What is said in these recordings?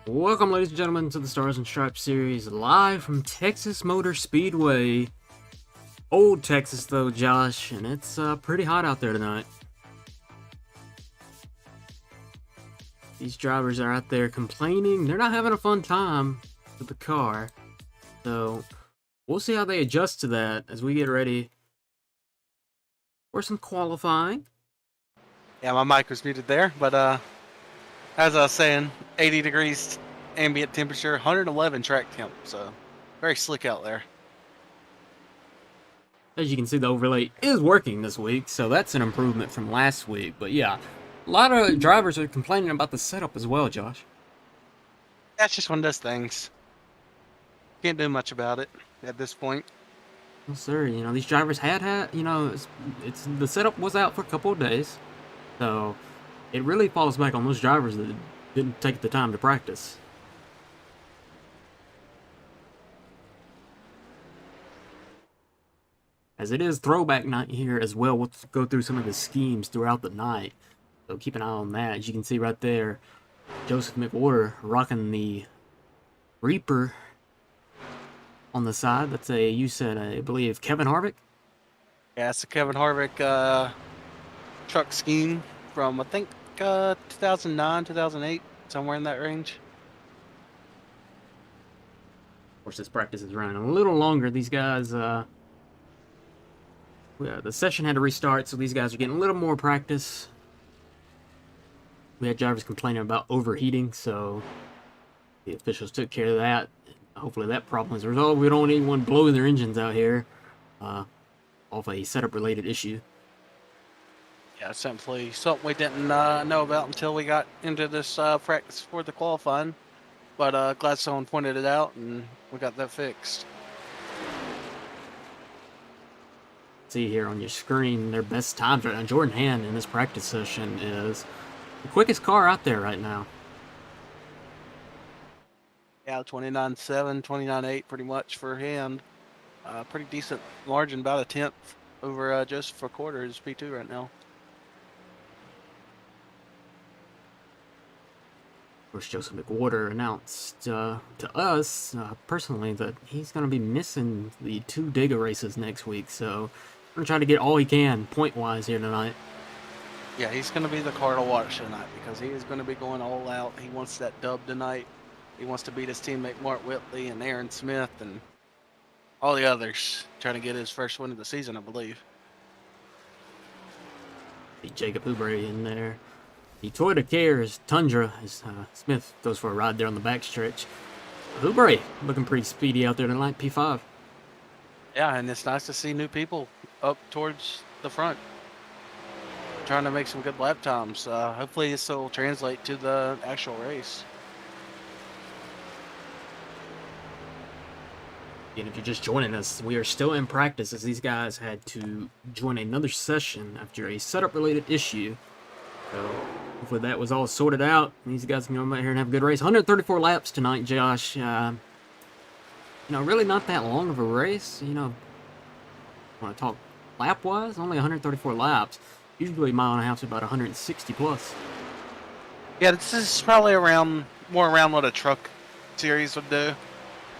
Welcome, ladies and gentlemen, to the Stars and Stripes series, live from Texas Motor Speedway. Old Texas, though, Josh, and it's pretty hot out there tonight. These drivers are out there complaining. They're not having a fun time with the car. So, we'll see how they adjust to that as we get ready for some qualifying. Yeah, my mic was muted there, but as I was saying, 80 degrees ambient temperature, 111 track temp, so very slick out there. As you can see, the overlay is working this week, so that's an improvement from last week. But yeah, a lot of drivers are complaining about the setup as well, Josh. That's just one of those things. Can't do much about it at this point. Well, sir, these drivers had, it's the setup was out for a couple of days, so it really falls back on those drivers that didn't take the time to practice. As it is throwback night here as well, we'll go through some of the schemes throughout the night, so keep an eye on that. As you can see right there, Joseph McWhorter rocking the Reaper on the side. That's I believe, Kevin Harvick? Yeah, it's a Kevin Harvick truck scheme from, I think, 2009, 2008, somewhere in that range. Of course, this practice is running a little longer. These guys, the session had to restart, so these guys are getting a little more practice. We had drivers complaining about overheating, so the officials took care of that. Hopefully that problem is resolved. We don't want anyone blowing their engines out here off a setup-related issue. Yeah, simply something we didn't know about until we got into this practice for the qualifying. But glad someone pointed it out, and we got that fixed. See here on your screen, their best times right now. Jordan Hand in this practice session is the quickest car out there right now. Yeah, 29.7, 29.8 pretty much for Hand. Pretty decent margin, about a tenth over Joseph for quarter is P2 right now. Of course, Joseph McWhorter announced to us personally that he's going to be missing the 2 Dega races next week, so I'm going to try to get all he can point-wise here tonight. Yeah, he's going to be the car to watch tonight because he is going to be going all out. He wants that dub tonight. He wants to beat his teammate Mark Whitley and Aaron Smith and all the others, trying to get his first win of the season, I believe. See Jacob Oubre in there. The Toyota Cares Tundra, as Smith goes for a ride there on the backstretch. Oubre looking pretty speedy out there tonight, P5. Yeah, and it's nice to see new people up towards the front, trying to make some good lap times. Hopefully this will translate to the actual race. And if you're just joining us, we are still in practice as these guys had to join another session after a setup-related issue. So hopefully that was all sorted out. These guys can come out here and have a good race. 134 laps tonight, Josh. Really not that long of a race. Want to talk lap-wise? Only 134 laps. Usually a mile and a half is about 160 plus. Yeah, this is probably more around what a truck series would do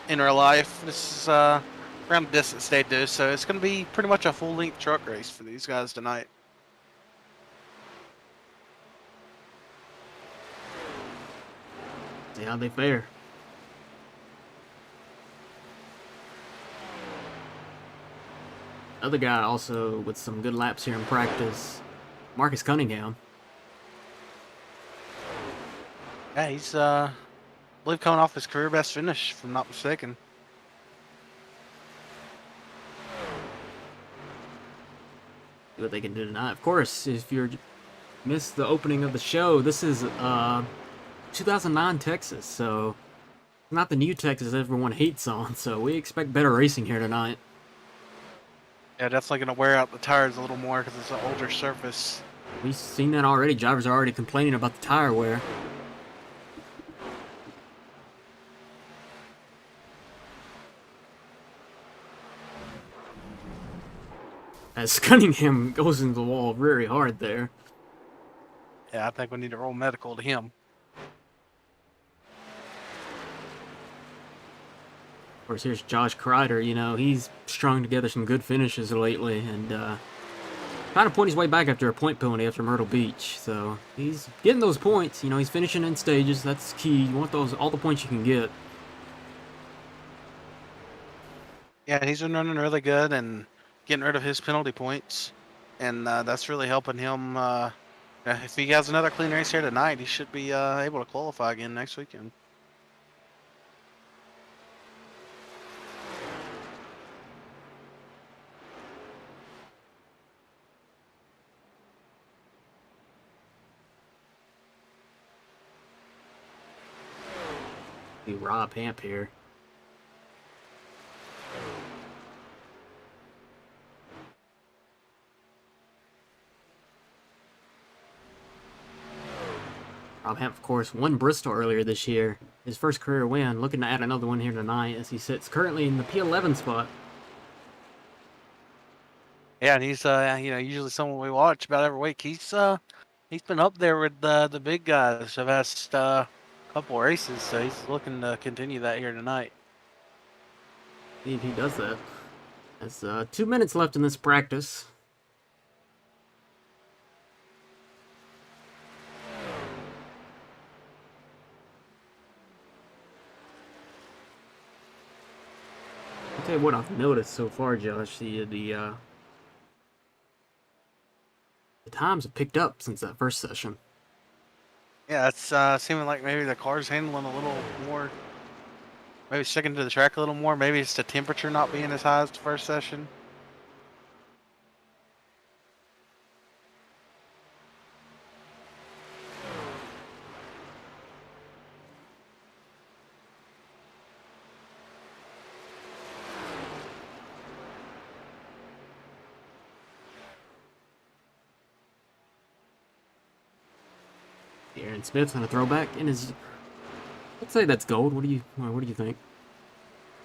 in real life. This is around the distance they do, so it's going to be pretty much a full-length truck race for these guys tonight. See how they fare. Other guy also with some good laps here in practice, Marcus Cunningham. Yeah, he's I believe coming off his career best finish, if I'm not mistaken. See what they can do tonight. Of course, if you missed the opening of the show, this is 2009 Texas, so not the new Texas everyone hates on, so we expect better racing here tonight. Yeah, definitely going to wear out the tires a little more because it's an older surface. We've seen that already. Drivers are already complaining about the tire wear. As Cunningham goes into the wall very hard there. Yeah, I think we need to roll medical to him. Of course, here's Josh Kreider. You know, he's strung together some good finishes lately, and trying to point his way back after a point penalty after Myrtle Beach. So he's getting those points. You know, he's finishing in stages. That's key. You want all the points you can get. Yeah, he's been running really good and getting rid of his penalty points, and that's really helping him. If he has another clean race here tonight, he should be able to qualify again next weekend. See Rob Hamp here. Rob Hamp, of course, won Bristol earlier this year. His first career win. Looking to add another one here tonight as he sits currently in the P11 spot. Yeah, and he's usually someone we watch about every week. He's been up there with the big guys the past couple races, so he's looking to continue that here tonight. See if he does that. There's 2 minutes left in this practice. I'll tell you what I've noticed so far, Josh. The times have picked up since that first session. Yeah, it's seeming like maybe the car's handling a little more, maybe sticking to the track a little more. Maybe it's the temperature not being as high as the first session. Aaron Smith on a throwback in his. Let's say that's gold. What do you think?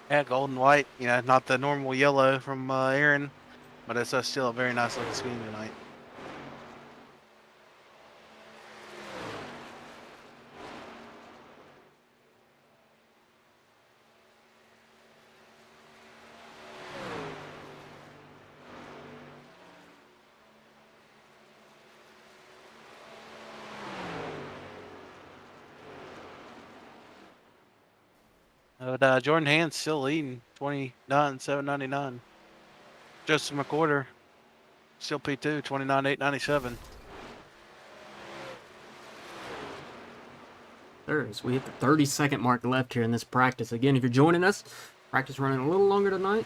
Yeah, gold and white. Not the normal yellow from Aaron, but it's still a very nice looking scheme tonight. But Jordan Hand's still leading, 29,799. Joseph McWhorter, still P2, 29,897. So we hit the 30-second mark left here in this practice. Again, if you're joining us, practice running a little longer tonight.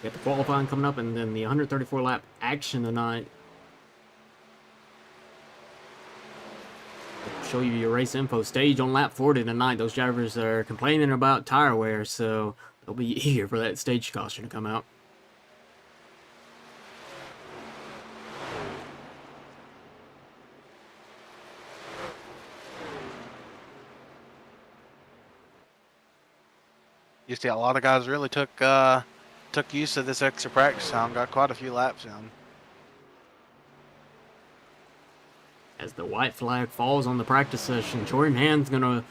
We got the qualifying coming up, and then the 134 lap action tonight. Show you your race info stage on lap 40 tonight. Those drivers are complaining about tire wear, so they'll be eager for that stage caution to come out. You see, a lot of guys really took use of this extra practice time. Got quite a few laps in. As the white flag falls on the practice session, Jordan Hand's gonna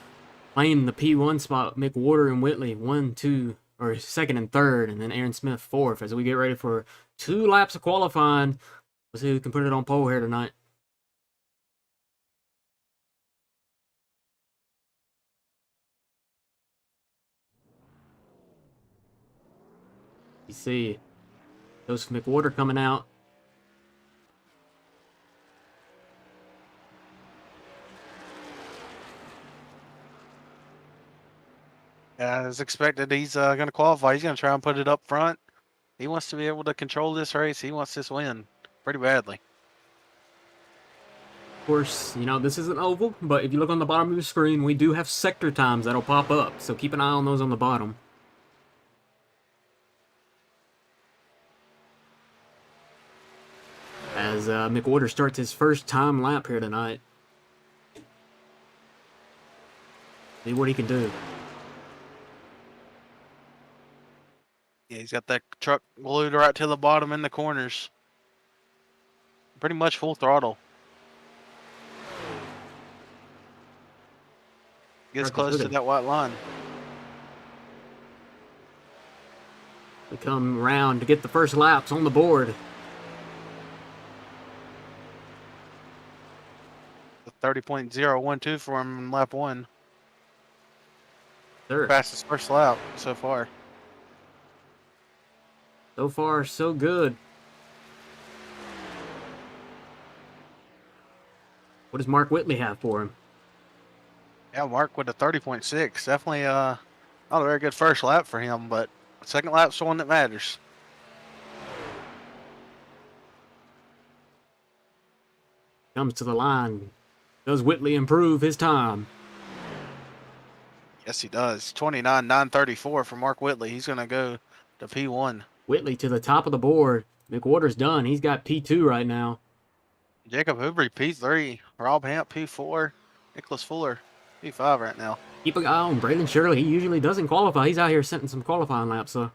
claim the P1 spot. McWhorter and Whitley 1, 2, or second and third, and then Aaron Smith fourth. As we get ready for 2 laps of qualifying, let's see who can put it on pole here tonight. You see Joseph McWhorter coming out. As expected, he's going to qualify. He's going to try and put it up front. He wants to be able to control this race. He wants this win pretty badly. Of course, you know, this is an oval, but if you look on the bottom of your screen, we do have sector times that'll pop up, so keep an eye on those on the bottom. As McWhorter starts his first time lap here tonight. See what he can do. Yeah, he's got that truck glued right to the bottom in the corners. Pretty much full throttle. Gets close to that white line. We come around to get the first laps on the board. The 30.012 for him in lap 1. Sir, Fastest first lap so far. so far so good. What does Mark Whitley have for him? Yeah, Mark with a 30.6. Definitely not a very good first lap for him, but second lap's the one that matters. Comes to the line. Does Whitley improve his time? Yes, he does. 29.934 for Mark Whitley. He's going to go to P1. Whitley to the top of the board. McWhorter's done. He's got P2 right now. Jacob Hoobrey, P3. Rob Hamp, P4. Nicholas Fuller, P5 right now. Keep an eye on Braden Shirley. He usually doesn't qualify. He's out here setting some qualifying laps, so.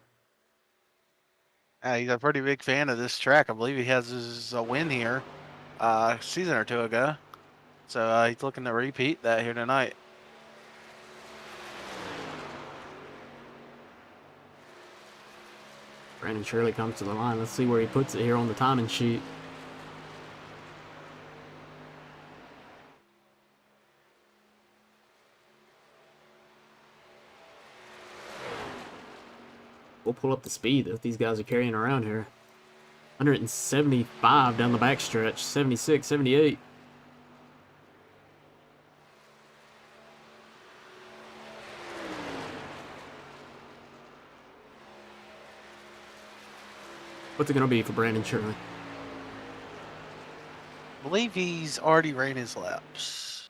He's a pretty big fan of this track. I believe he has his win here a season or two ago. So he's looking to repeat that here tonight. Brandon Shirley comes to the line. Let's see where he puts it here on the timing sheet. We'll pull up the speed that these guys are carrying around here. 175 down the backstretch. 76, 78. What's it going to be for Brandon Shirley? I believe he's already ran his laps.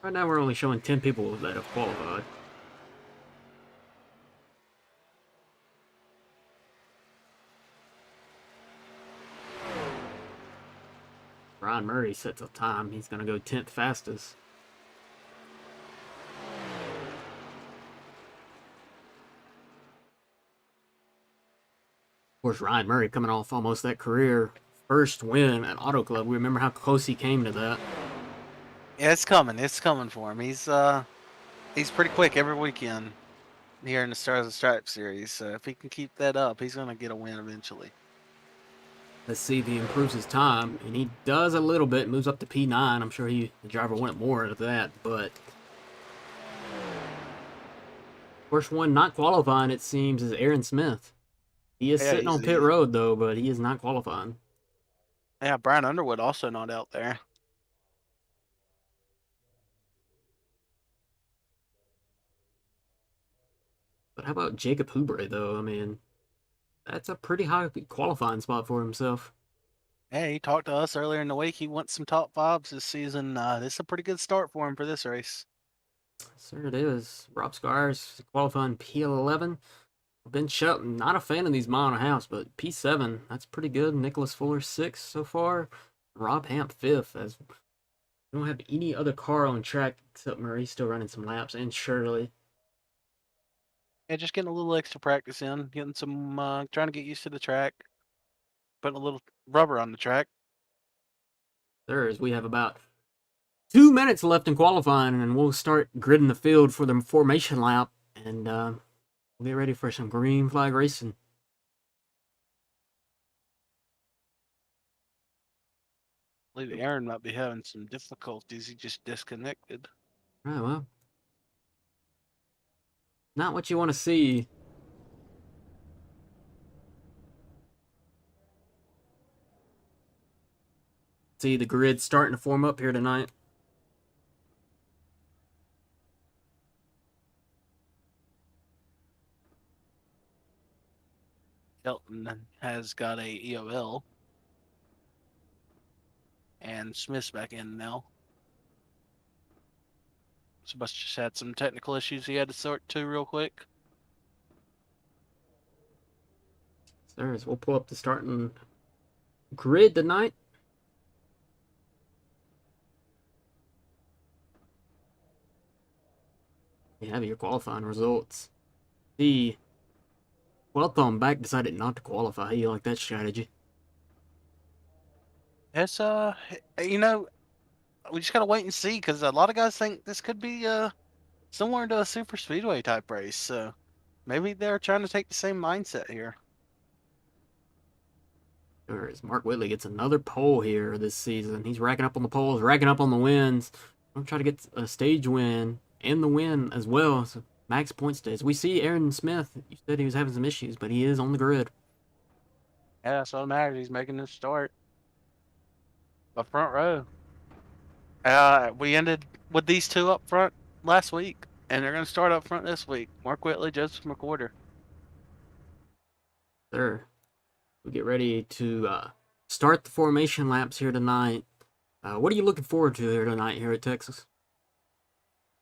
Right now we're only showing 10 people that have qualified. Ryan Murray sets a time. He's going to go 10th fastest. Of course, Ryan Murray coming off almost that career first win at Auto Club. We remember how close he came to that. Yeah, it's coming. It's coming for him. He's pretty quick every weekend here in the Stars and Stripes series. So if he can keep that up, he's going to get a win eventually. Let's see if he improves his time, and he does a little bit. Moves up to P9. I'm sure the driver wanted more of that, but first one not qualifying, it seems, is Aaron Smith. He is sitting on pit road though, but he is not qualifying. Yeah, Brian Underwood also not out there. But how about Jacob Hoobrey though? I mean, that's a pretty high qualifying spot for himself. Yeah, he talked to us earlier in the week. He wants some top fives this season. This is a pretty good start for him for this race. Sure it is. Rob Squires qualifying P11. Ben Shelton, not a fan of these mile and a half, but P7, that's pretty good. Nicholas Fuller 6th so far. Rob Hamp 5th, as we don't have any other car on track except Murray still running some laps, and Shirley. Yeah, just getting a little extra practice in, getting some, trying to get used to the track, putting a little rubber on the track. As we have about 2 minutes left in qualifying, and we'll start gridding the field for the formation lap, and we'll get ready for some green flag racing. I believe Aaron might be having some difficulties. He just disconnected. All right, well, not what you want to see. See the grid starting to form up here tonight. Shelton has got a EOL. And Smith's back in now. So must just had some technical issues he had to sort to real quick. As we'll pull up the starting grid tonight. You have your qualifying results. The Weltham back decided not to qualify. How you like that strategy? It's you know, we just gotta wait and see because a lot of guys think this could be similar to a super speedway type race. So maybe they're trying to take the same mindset here. Sure, as Mark Whitley gets another pole here this season. He's racking up on the poles, racking up on the wins. I'm trying to get a stage win and the win as well. So max points days. We see Aaron Smith. You said he was having some issues, but he is on the grid. Yeah, that's what matters. He's making this start. The front row. We ended with these two up front last week, and they're going to start up front this week. Mark Whitley, Joseph McWhorter. Sir, we get ready to start the formation laps here tonight. What are you looking forward to here tonight here at Texas?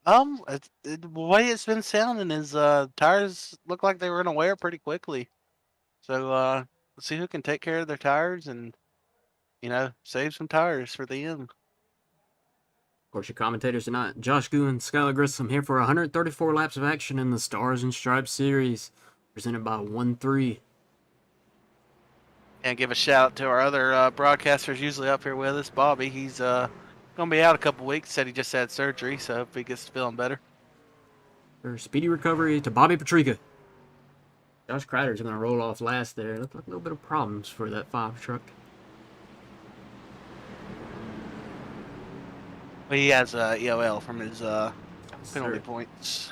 The way it's been sounding is tires look like they were going to wear pretty quickly. So let's see who can take care of their tires and, save some tires for the end. Of course, your commentators tonight, Josh Goon, Skylar Grissom, here for 134 laps of action in the Stars and Stripes series, presented by 1-3. And give a shout out to our other broadcasters usually up here with us. Bobby, he's going to be out a couple weeks. Said he just had surgery, so hope he gets feeling better. For speedy recovery to Bobby Patrica. Josh Kreider's going to roll off last there. Looked like a little bit of problems for that 5 truck. But he has EOL from his penalty points.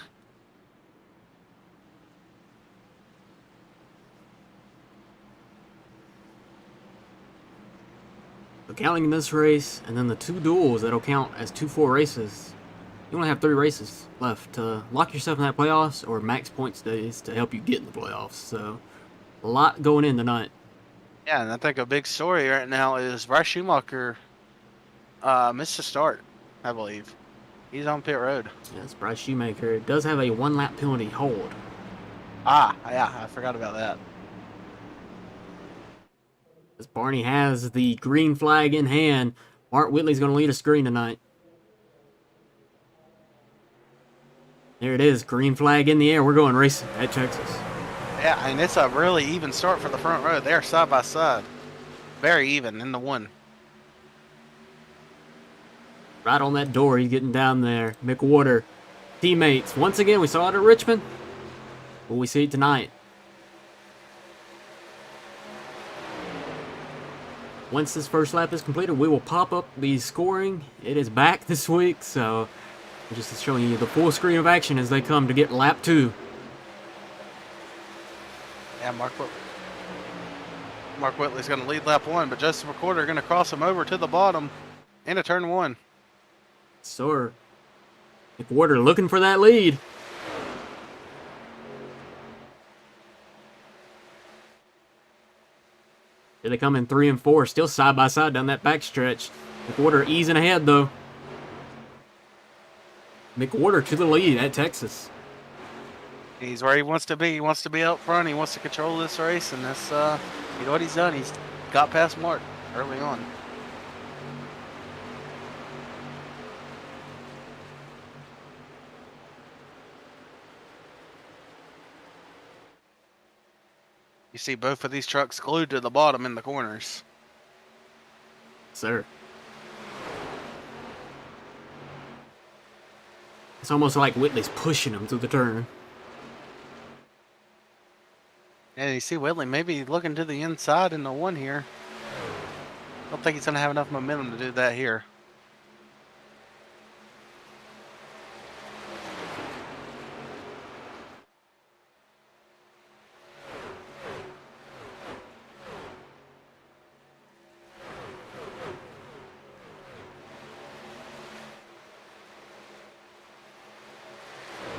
So counting in this race, and then the 2 duels that'll count as 2 full races, you only have 3 races left to lock yourself in that playoffs or max points days to help you get in the playoffs. So a lot going in tonight. Yeah, and I think a big story right now is Bryce Schumacher missed a start, I believe. He's on pit road. Yes, Bryce Shoemaker does have a 1-lap penalty hold. Ah, yeah, I forgot about that. As Barney has the green flag in hand, Mark Whitley's going to lead a screen tonight. There it is, green flag in the air. We're going racing at Texas. Yeah, and it's a really even start for the front row. They're side by side. Very even in the one. Right on that door, he's getting down there. McWhorter, teammates. Once again, we saw it at Richmond. Will we see it tonight? Once this first lap is completed, we will pop up the scoring. It is back this week, so I'm just showing you the full screen of action as they come to get lap 2. Yeah, Mark Whitley's going to lead lap 1, but Joseph McWhorter going to cross him over to the bottom into turn 1. So, McWhorter looking for that lead. Here they come in 3 and 4, still side by side down that backstretch. McWhorter easing ahead though. McWhorter to the lead at Texas. He's where he wants to be. He wants to be up front. He wants to control this race, and that's what he's done. He's got past Mark early on. You see both of these trucks glued to the bottom in the corners. Sir. It's almost like Whitley's pushing him through the turn. And you see Whitley maybe looking to the inside in the one here. I don't think he's going to have enough momentum to do that here.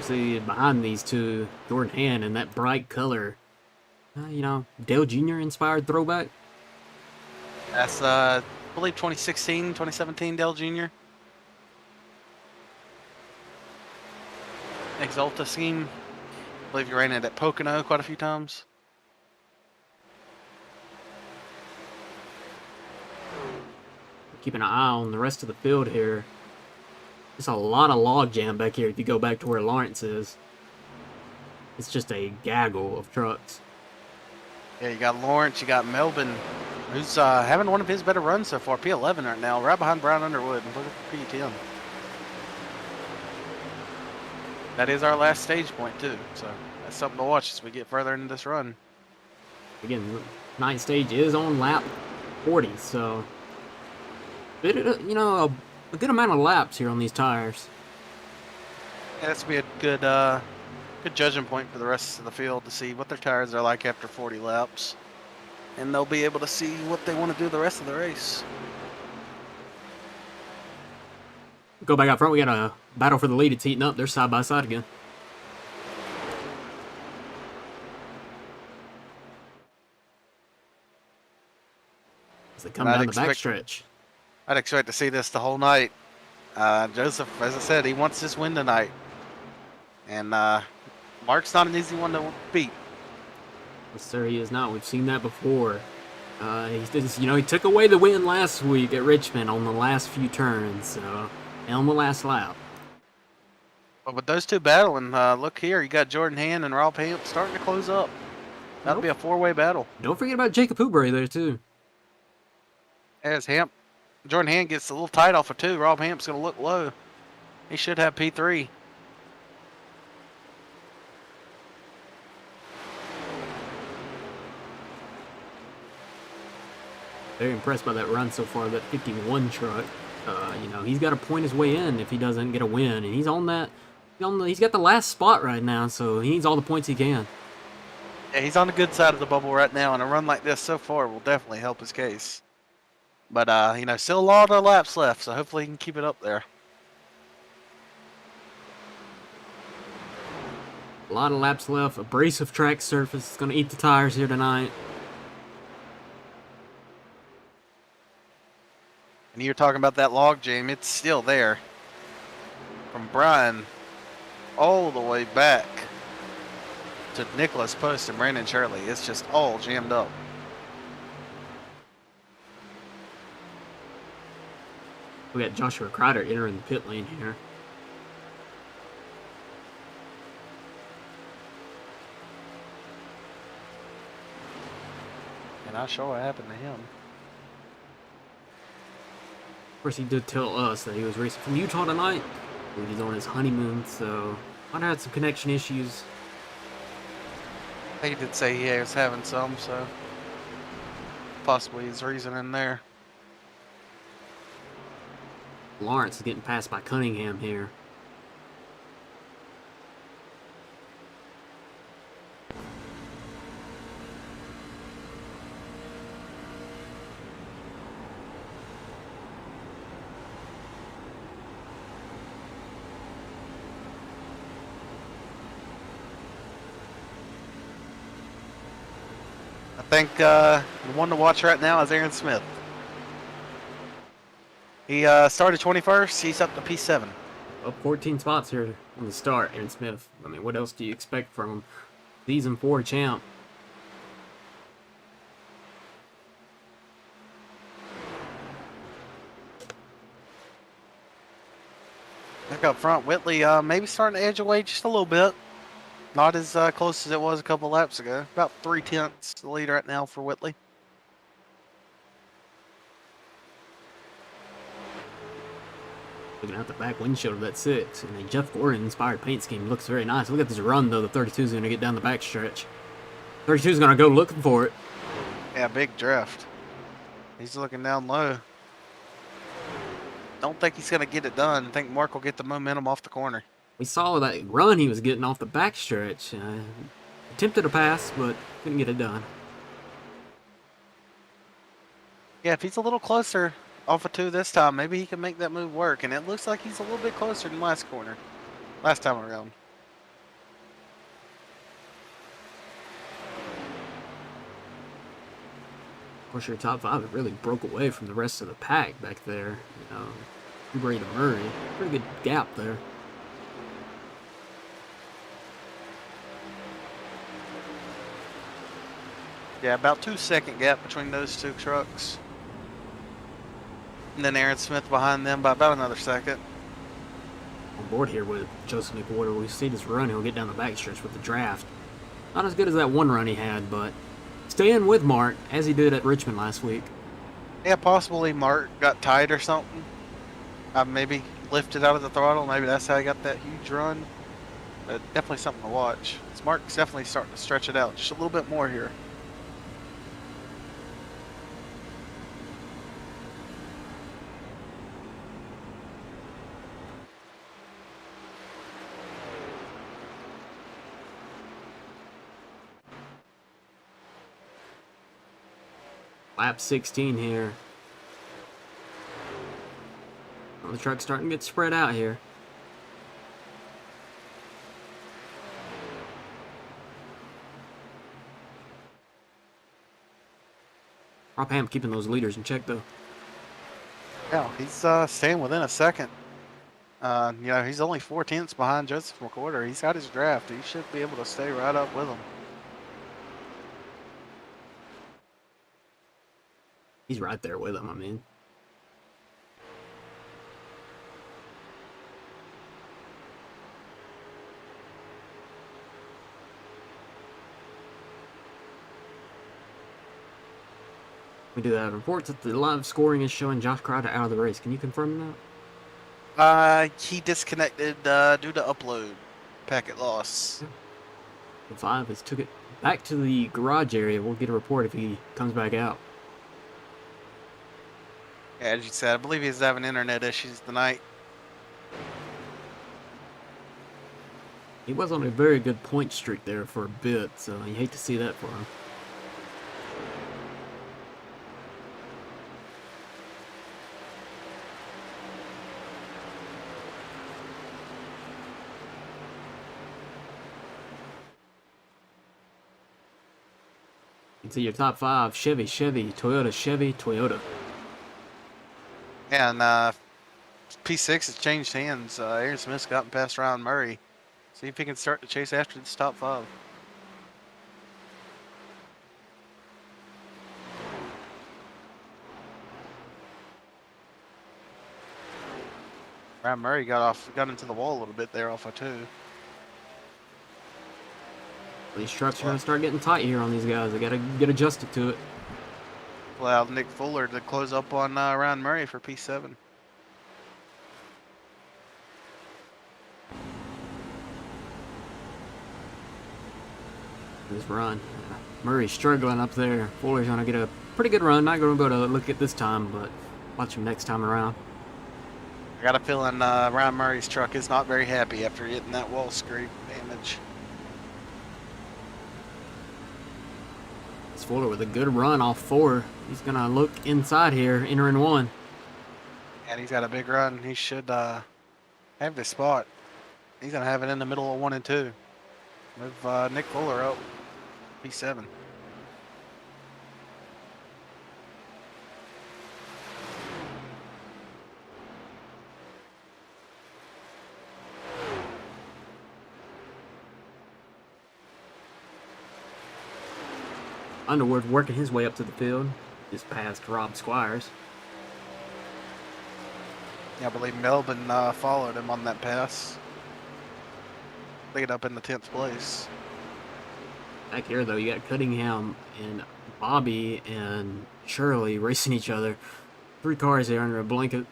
See behind these two, Jordan Hand in that bright color. Dale Jr. inspired throwback. That's, I believe, 2016, 2017 Dale Jr. Exalta scheme. I believe you ran it at Pocono quite a few times. Keeping an eye on the rest of the field here. There's a lot of log jam back here if you go back to where Lawrence is. It's just a gaggle of trucks. Yeah, you got Lawrence, you got Melbourne who's having one of his better runs so far. P11 right now, right behind Brian Underwood. Look at the P10. That is our last stage point too, so that's something to watch as we get further into this run. Again, ninth stage is on lap 40, so you know, a good amount of laps here on these tires. Yeah, that's be a good good judging point for the rest of the field to see what their tires are like after 40 laps, and they'll be able to see what they want to do the rest of the race. Go back out front. We got a battle for the lead. It's heating up. They're side by side again. As they come down the backstretch. I'd expect to see this the whole night. Joseph, as I said, he wants this win tonight. And Mark's not an easy one to beat. Yes, sir, he is not. We've seen that before. He took away the win last week at Richmond on the last few turns, so, and on the last lap. But with those two battling, look here, you got Jordan Hand and Rob Hamp starting to close up. That'll be a four-way battle. Don't forget about Jacob Hoobury there, too. As Jordan Hand gets a little tight off of 2, Rob Hamp's going to look low. He should have P3. Very impressed by that run so far, that 51 truck. He's got to point his way in if he doesn't get a win, and he's on that. He's got the last spot right now, so he needs all the points he can. Yeah, he's on the good side of the bubble right now, and a run like this so far will definitely help his case. But still a lot of laps left, so hopefully he can keep it up there. A lot of laps left. Abrasive track surface is going to eat the tires here tonight. And you're talking about that log jam, it's still there. From Brian all the way back to Nicholas Post and Brandon Shirley. It's just all jammed up. We got Joshua Crider entering the pit lane here. And not sure what happened to him. Of course, he did tell us that he was racing from Utah tonight. I believe he's on his honeymoon, so might have had some connection issues. He did say he was having some, so possibly his reason in there. Lawrence is getting passed by Cunningham here. I think the one to watch right now is Aaron Smith. He started 21st. He's up to P7. Up 14 spots here on the start, Aaron Smith. I mean, what else do you expect from him? Season 4 champ. Back up front, Whitley maybe starting to edge away just a little bit. Not as close as it was a couple laps ago. About 3/10 the lead right now for Whitley. Looking out the back windshield of that 6, and a Jeff Gordon inspired paint scheme looks very nice. Look at this run though. The 32 is going to get down the back stretch. 32 is going to go looking for it. Yeah, big drift. He's looking down low. Don't think he's going to get it done. I think Mark will get the momentum off the corner. We saw that run he was getting off the back stretch. Attempted a pass, but couldn't get it done. Yeah, if he's a little closer off of 2 this time, maybe he can make that move work. And it looks like he's a little bit closer than last time around. Of course, your top 5, it really broke away from the rest of the pack back there. Hoobury to Murray. Pretty good gap there. Yeah, about 2-second gap between those 2 trucks. And then Aaron Smith behind them by about another second. On board here with Joseph McWhorter, we see this run, he'll get down the backstretch with the draft. Not as good as that one run he had, but staying with Mark as he did at Richmond last week. Yeah, possibly Mark got tight or something. Maybe lifted out of the throttle. Maybe that's how he got that huge run. But definitely something to watch. Mark's definitely starting to stretch it out just a little bit more here. Lap 16 here. Well, the truck's starting to get spread out here. Rob Ham keeping those leaders in check, though. Yeah, he's staying within a second. You know, he's only 4/10 behind Joseph McWhorter. He's got his draft. He should be able to stay right up with him. He's right there with him, I mean. We do have reports that the live scoring is showing Josh Crowder out of the race. Can you confirm that? He disconnected due to upload packet loss. The 5 has took it back to the garage area. We'll get a report if he comes back out. Yeah, as you said, I believe he's having internet issues tonight. He was on a very good point streak there for a bit, so you hate to see that for him. You can see your top 5, Chevy, Toyota, Chevy, Toyota. And P6 has changed hands. Aaron Smith's gotten past Ryan Murray. See if he can start to chase after this top 5. Ryan Murray got into the wall a little bit there off of 2. These trucks are going to start getting tight here on these guys. They got to get adjusted to it. Allowed Nick Fuller to close up on Ryan Murray for P7. This run. Murray's struggling up there. Fuller's going to get a pretty good run. Not going to be able to look at this time, but watch him next time around. I got a feeling Ryan Murray's truck is not very happy after getting that wall scrape damage. It's Fuller with a good run off 4. He's going to look inside here, entering 1. And he's got a big run. He should have this spot. He's going to have it in the middle of 1 and 2. Move Nick Fuller up. P7. Underwood working his way up to the field. Just past Rob Squires. Yeah, I believe Melvin followed him on that pass. They get up in the 10th place. Back here, though, you got Cunningham and Bobby and Shirley racing each other. 3 cars there under a blanket.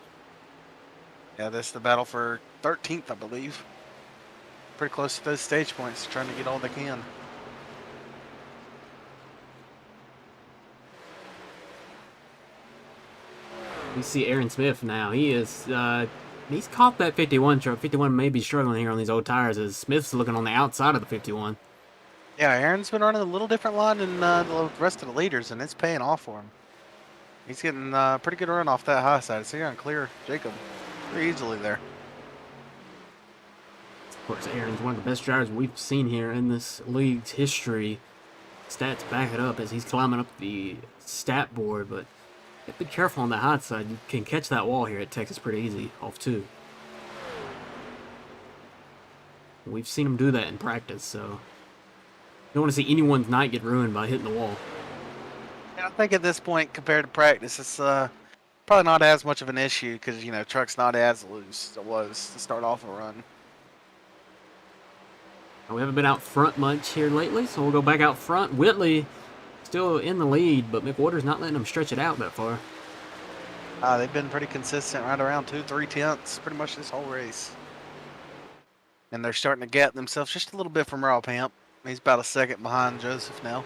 Yeah, this is the battle for 13th, I believe. Pretty close to those stage points, trying to get all they can. You see Aaron Smith now. He is, he's caught that 51 truck. 51 may be struggling here on these old tires as Smith's looking on the outside of the 51. Yeah, Aaron's been running a little different line than the rest of the leaders, and it's paying off for him. He's getting a pretty good run off that high side. So he's going to clear Jacob pretty easily there. Of course, Aaron's one of the best drivers we've seen here in this league's history. Stats back it up as he's climbing up the stat board, but be careful on the hot side. You can catch that wall here at Texas pretty easy off 2. We've seen him do that in practice, so you don't want to see anyone's night get ruined by hitting the wall. Yeah, I think at this point, compared to practice, it's probably not as much of an issue because, you know, truck's not as loose as it was to start off a run. We haven't been out front much here lately, so we'll go back out front. Whitley still in the lead, but McWhorter's not letting him stretch it out that far. They've been pretty consistent, right around 2-3 tenths, pretty much this whole race. And they're starting to gap themselves just a little bit from Rob Hamp. He's about a second behind Joseph now.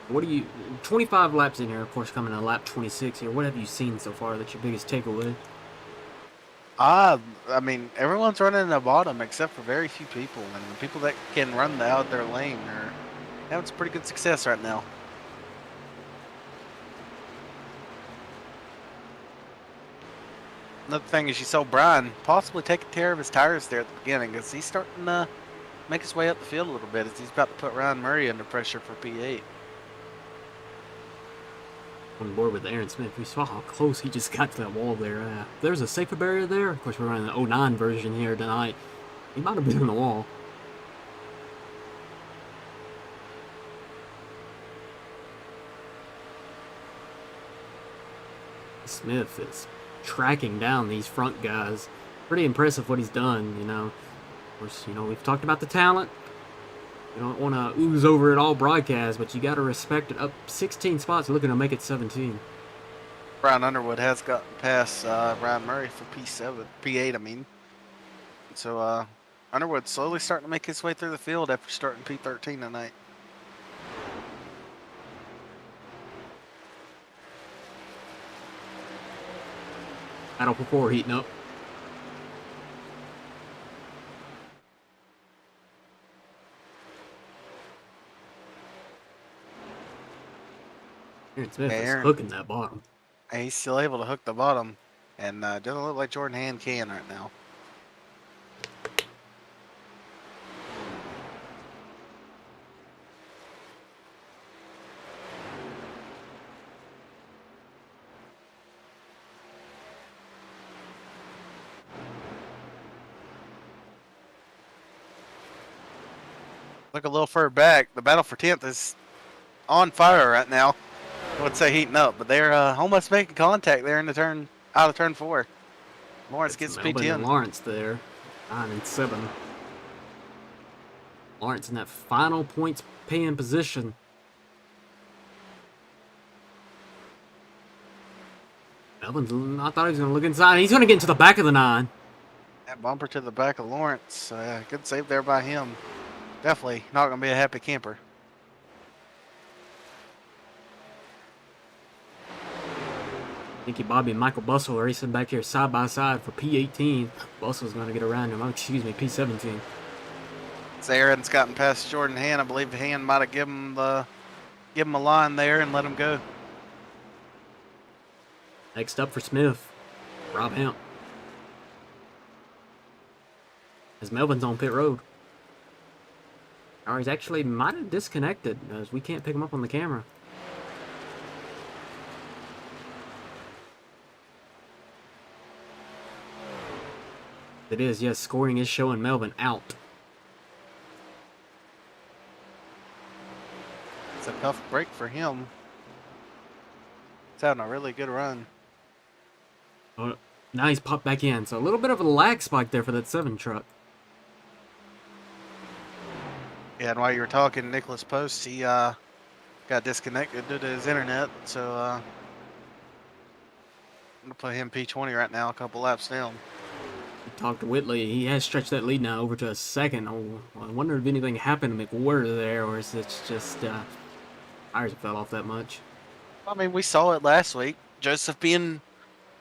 What do you, 25 laps in here, of course, coming to lap 26 here. What have you seen so far that's your biggest takeaway? I mean, everyone's running in the bottom except for very few people. And the people that can run out their lane are having some pretty good success right now. Another thing is you saw Brian possibly taking care of his tires there at the beginning because he's starting to make his way up the field a little bit as he's about to put Ryan Murray under pressure for P8. On board with Aaron Smith. We saw how close he just got to that wall there. There's a safer barrier there. Of course, we're running the 09 version here tonight. He might have been in the wall. Smith is tracking down these front guys. Pretty impressive what he's done, you know. Of course, you know, we've talked about the talent. You don't want to ooze over it all broadcast, but you got to respect it. Up 16 spots, looking to make it 17. Brian Underwood has gotten past Ryan Murray for P8, I mean. So Underwood's slowly starting to make his way through the field after starting P13 tonight. Battle for 4 heating up. Aaron Smith is hooking that bottom. He's still able to hook the bottom, and doesn't look like Jordan Hand can right now. Look a little further back. The battle for 10th is on fire right now. I would say heating up, but they're almost making contact there in the turn, out of turn 4. Lawrence gets P10. Lawrence there, 9 and 7. Lawrence in that final points paying position. Melvin, I thought he was going to look inside. He's going to get into the back of the 9. That bumper to the back of Lawrence. Good save there by him. Definitely not going to be a happy camper. Nicky Bobby and Michael Bustle racing back here side by side for P18. Bustle's going to get around him. Oh, excuse me, P17. So Aaron's gotten past Jordan Hand. I believe Hand might have given him a line there and let him go. Next up for Smith, Rob Hamp. As Melvin's on pit road. Or he's actually might have disconnected as we can't pick him up on the camera. It is, yes, scoring is showing Melvin out. It's a tough break for him. He's having a really good run. Now he's popped back in, so a little bit of a lag spike there for that 7 truck. Yeah, and while you were talking, Nicholas Post, he got disconnected due to his internet, so I'm going to put him P20 right now, a couple laps down. Talked to Whitley. He has stretched that lead now over to a 2nd. Oh, I wonder if anything happened to McWhorter there, or is it just tires fell off that much? I mean, we saw it last week. Joseph being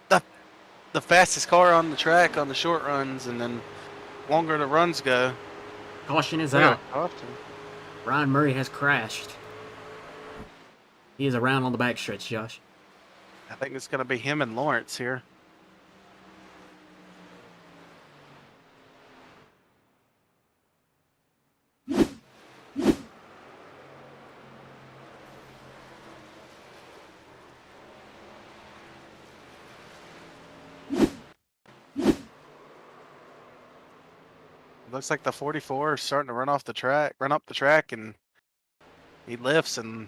the fastest car on the track on the short runs, and then longer the runs go. Caution is out. Caution. Ryan Murray has crashed. He is around on the backstretch, Josh. I think it's going to be him and Lawrence here. Looks like the 44 is starting to run up the track, and he lifts, and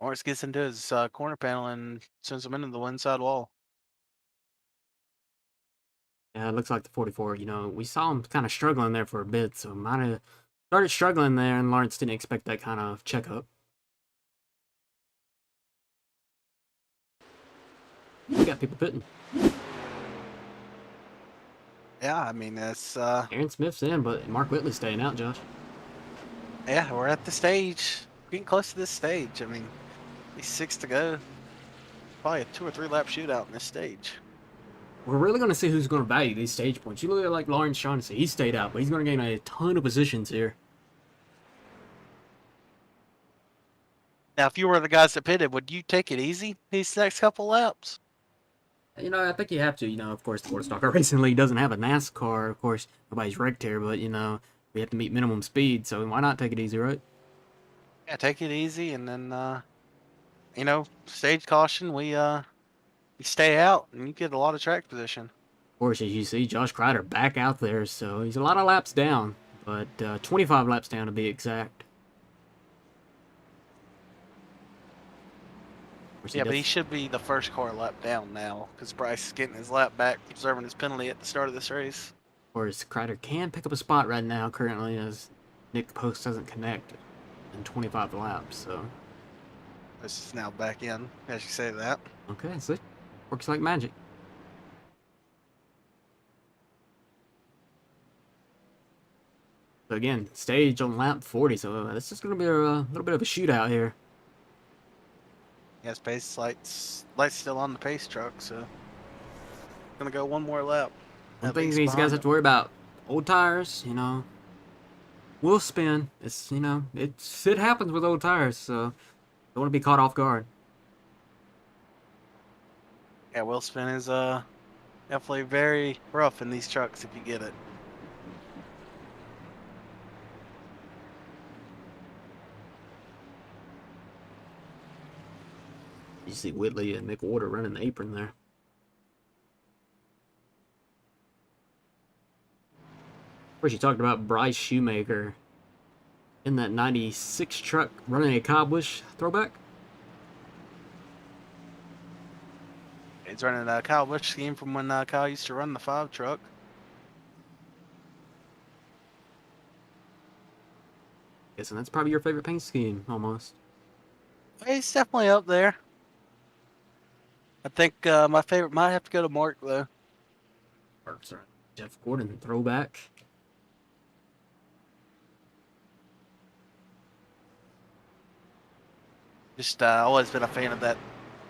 Lawrence gets into his corner panel and sends him into the one side wall. Yeah, it looks like the 44. You know, we saw him kind of struggling there for a bit, so might have started struggling there, and Lawrence didn't expect that kind of checkup. We got people pitting. Yeah, I mean, it's Aaron Smith's in, but Mark Whitley's staying out, Josh. yeah, we're at the stage, getting close to this stage. I mean, at least 6 to go. Probably a 2 or 3 lap shootout in this stage. We're really going to see who's going to value these stage points. You look at like Lawrence Shaughnessy. He stayed out, but he's going to gain a ton of positions here. Now, if you were the guys that pitted, would you take it easy these next couple laps? You know, I think you have to. You know, of course, the WOSCRL Racing League doesn't have a NASCAR. Of course, nobody's wrecked here, but, you know, we have to meet minimum speed, so why not take it easy, right? Yeah, take it easy, and then you know, stage caution. We stay out, and you get a lot of track position. Of course, as you see, Josh Kreider back out there, so he's a lot of laps down, but 25 laps down to be exact. Yeah, but he should be the first car lap down now, because Bryce is getting his lap back, observing his penalty at the start of this race. Of course, Kreider can pick up a spot right now, currently, as Nick Post doesn't connect in 25 laps, so. This is now back in, as you say that. Okay, see? Works like magic. So again, stage on lap 40, so this is going to be a little bit of a shootout here. Yes, pace lights still on the pace truck, so gonna go one more lap. One thing these guys have to worry about: old tires. You know, will spin. It's, you know, it happens with old tires, so don't want to be caught off guard. Yeah, wheel spin is definitely very rough in these trucks if you get it. You see Whitley and Nick Warder running the apron there. Of course, you talked about Bryce Shoemaker in that 96 truck running a Cobb Busch throwback. He's running a Kyle Busch scheme from when Kyle used to run the 5 truck. Guessing that's probably your favorite paint scheme, almost. He's definitely up there. I think my favorite might have to go to Mark, though. Mark's right. Jeff Gordon throwback. Just always been a fan of that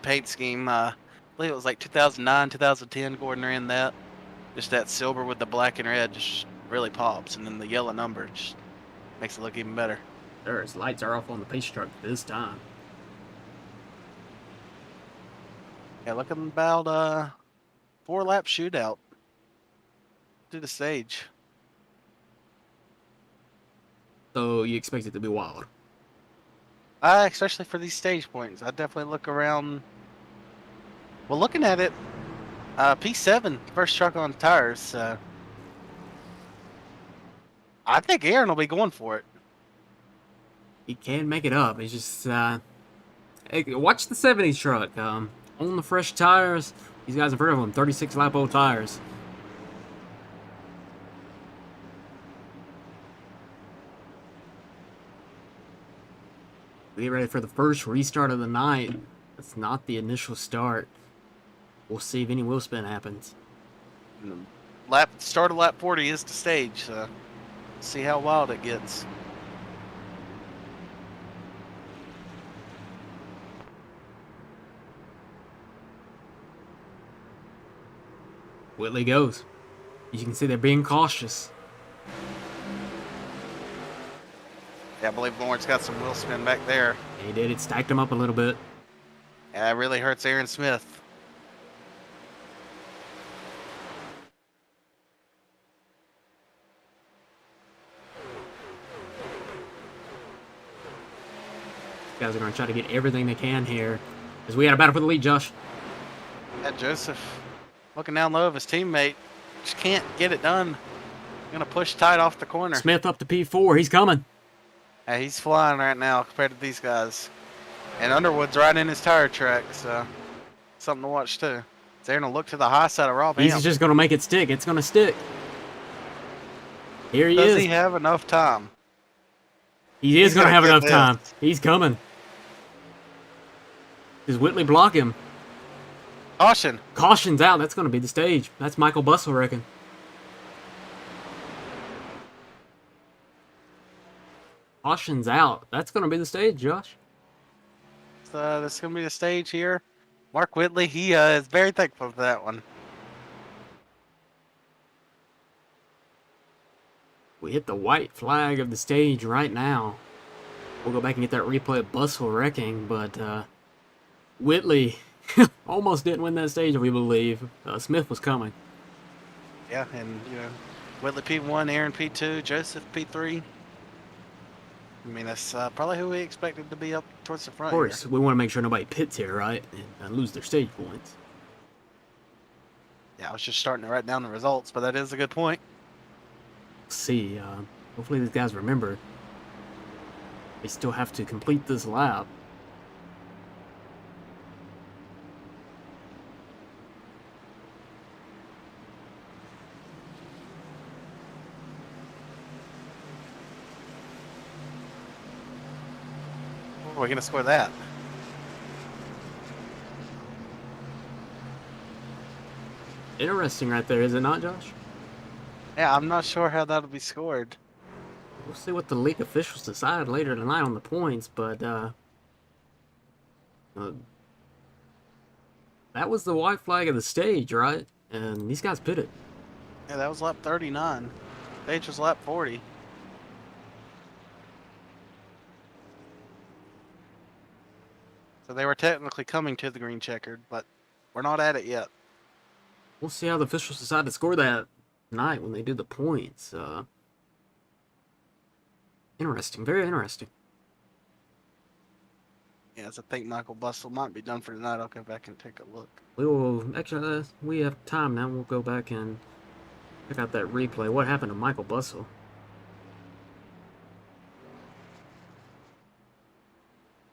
paint scheme. I believe it was like 2009, 2010. Gordon ran that. Just that silver with the black and red just really pops, and then the yellow number just makes it look even better. Sure, his lights are off on the pace truck this time. Yeah, looking about 4-lap shootout to the stage. So you expect it to be wild? Especially for these stage points, I definitely look around. Well, looking at it, P7 first truck on tires. I think Aaron will be going for it. He can make it up. He's just hey, watch the 70s truck. On the fresh tires. These guys in front of him, 36 lap old tires. We get ready for the first restart of the night. That's not the initial start. We'll see if any wheel spin happens. Start of lap 40 is the stage, so see how wild it gets. Whitley goes. You can see they're being cautious. Yeah, I believe Lawrence got some wheel spin back there. He did. It stacked him up a little bit. Yeah, it really hurts Aaron Smith. Guys are going to try to get everything they can here. As we had a battle for the lead, Josh. Yeah, Joseph looking down low of his teammate. Just can't get it done. Gonna push tight off the corner. Smith up to P4. He's coming. Yeah, he's flying right now compared to these guys. And Underwood's right in his tire track, so something to watch too. They're going to look to the high side of Rob He's Hamp. just going to make it stick. It's going to stick. Here he Does is. he have enough time? He is He's going to gonna have get enough this. time. He's coming. Does Whitley block him? Caution. Caution's out. That's going to be the stage. That's Michael Bussell, I reckon. Caution's out. That's going to be the stage, Josh. This is going to be the stage here. Mark Whitley, he is very thankful for that one. We hit the white flag of the stage right now. We'll go back and get that replay of Bussell wrecking, but Whitley almost didn't win that stage, we believe. Smith was coming. Yeah, and, you know, Whitley P1, Aaron P2, Joseph P3. I mean, that's probably who we expected to be up towards the front. Of course, here. we want to make sure nobody pits here, right? And lose their stage points. Yeah, I was just starting to write down the results, but that is a good point. Let's see. Hopefully these guys remember. They still have to complete this lap. Oh, we're going to score that. Interesting right there, is it not, Josh? Yeah, I'm not sure how that'll be scored. We'll see what the league officials decide later tonight on the points, but that was the white flag of the stage, right? And these guys pitted. Yeah, that was lap 39. Stage was lap 40. So they were technically coming to the green checkered, but we're not at it yet. We'll see how the officials decide to score that tonight when they do the points. Interesting, very interesting. Yes, I think Michael Bussell might be done for tonight. I'll go back and take a look. We will actually. We have time now. We'll go back and check out that replay. What happened to Michael Bussell?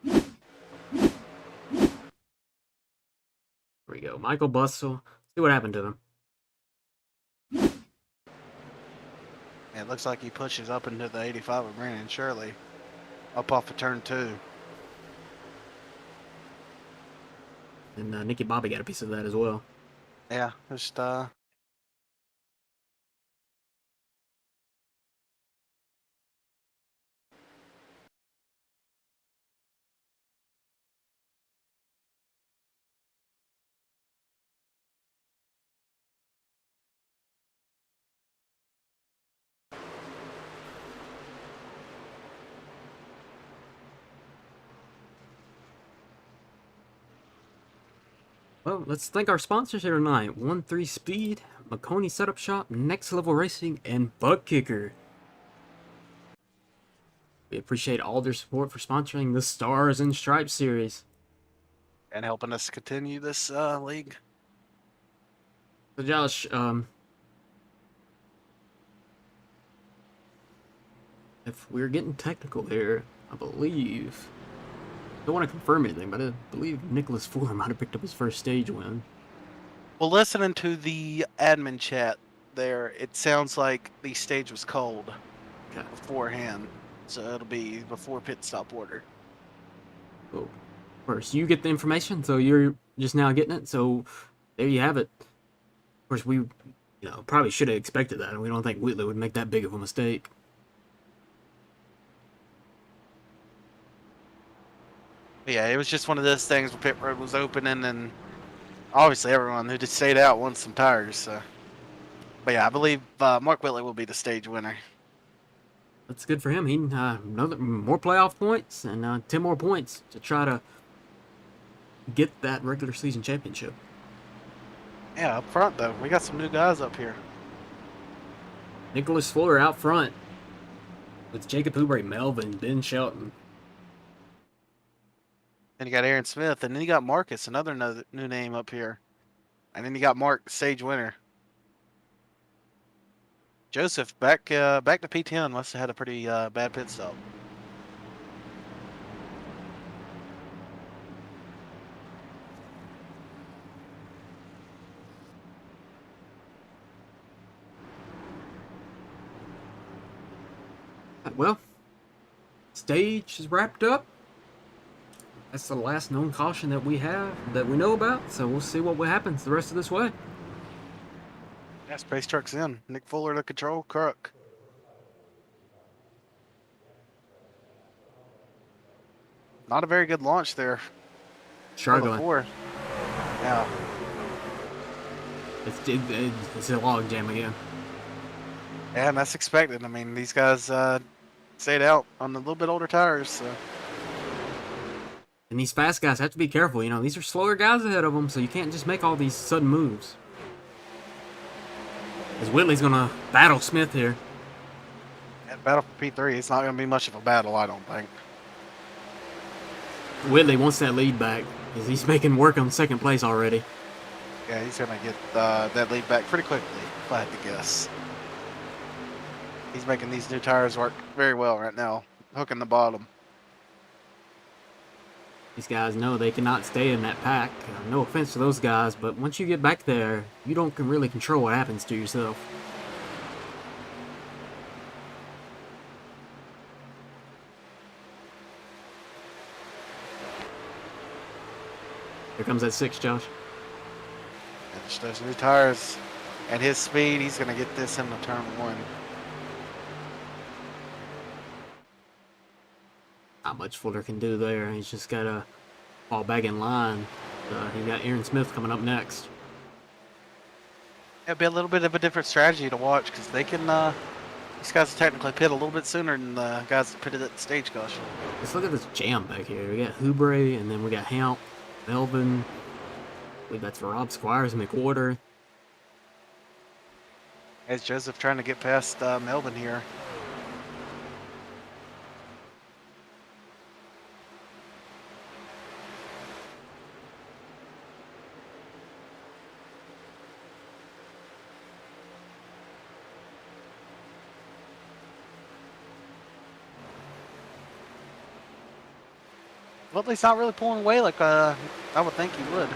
There we go. Michael Bussell. See what happened to him. Yeah, it looks like he pushes up into the 85 of Brandon Shirley. Up off of turn 2. And Nicky Bobby got a piece of that as well. Yeah, just Well, let's thank our sponsors here tonight. 1-3 Speed, Maconi Setup Shop, Next Level Racing, and ButtKicker. We appreciate all their support for sponsoring the Stars and Stripes series. and helping us continue this league. So Josh, if we're getting technical here, I believe... Don't want to confirm anything, but I believe Nicholas Fuller might have picked up his first stage win. Well, listening to the admin chat there, it sounds like the stage was cold beforehand. So it'll be before pit stop order. So, first, you get the information, so you're just now getting it. So there you have it. Of course, we probably should have expected that, and we don't think Whitley would make that big of a mistake. Yeah, it was just one of those things where pit road was opening, and obviously everyone who just stayed out wants some tires. So. But yeah, I believe Mark Whitley will be the stage winner. That's good for him. He more playoff points and 10 more points to try to get that regular season championship. Yeah, up front though, we got some new guys up here. Nicholas Fuller out front with Jacob Oubre, Melvin, Ben Shelton. Then you got Aaron Smith, and then you got Marcus, another new name up here. And then you got Mark, stage winner. Joseph, back to P10, must have had a pretty bad pit stop. Well, stage is wrapped up. That's the last known caution that we know about. So we'll see what happens the rest of this way. Yeah, space truck's in. Nick Fuller to control, Crook. Not a very good launch there. For the Struggling. 4. Yeah. It's a log jam again. Yeah, and that's expected. I mean, these guys stayed out on a little bit older tires. So. And these fast guys have to be careful. You know, these are slower guys ahead of them, so you can't just make all these sudden moves. Because Whitley's going to battle Smith here. And battle for P3, it's not going to be much of a battle, I don't think. Whitley wants that lead back, because he's making work on second place already. Yeah, he's going to get that lead back pretty quickly, if I had to guess. He's making these new tires work very well right now, hooking the bottom. These guys know they cannot stay in that pack. No offense to those guys, but once you get back there, you don't really control what happens to yourself. Here comes that 6, Josh. And just those new tires and his speed, he's going to get this into turn 1. Not much Fuller can do there. He's just got to fall back in line. He got Aaron Smith coming up next. It'll be a little bit of a different strategy to watch because they can. These guys technically pit a little bit sooner than the guys that pitted at the stage caution. Let's look at this jam back here. We got Hubre, and then we got Hamp, Melvin. I believe that's Rob Squires, McWhorter. As Joseph trying to get past Melvin here. Well, he's not really pulling away like I would think he would.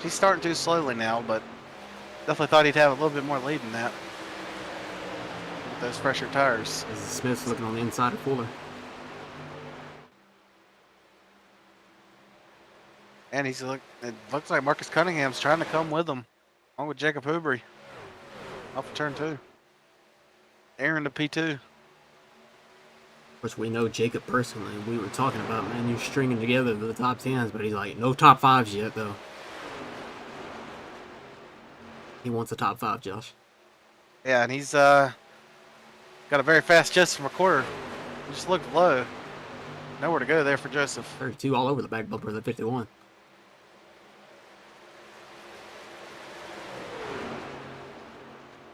He's starting too slowly now, but definitely thought he'd have a little bit more lead than that. With those fresher tires. Smith's looking on the inside of Fuller. And it looks like Marcus Cunningham's trying to come with him. Along with Jacob Hubre. Off of turn 2. Aaron to P2. Of course, we know Jacob personally. We were talking about, man, you're stringing together the top 10s, but he's like, no top 5s yet, though. He wants a top 5, Josh. Yeah, and he's got a very fast Joseph McWhorter. He just looked low. Nowhere to go there for Joseph. 32 all over the back bumper of the 51.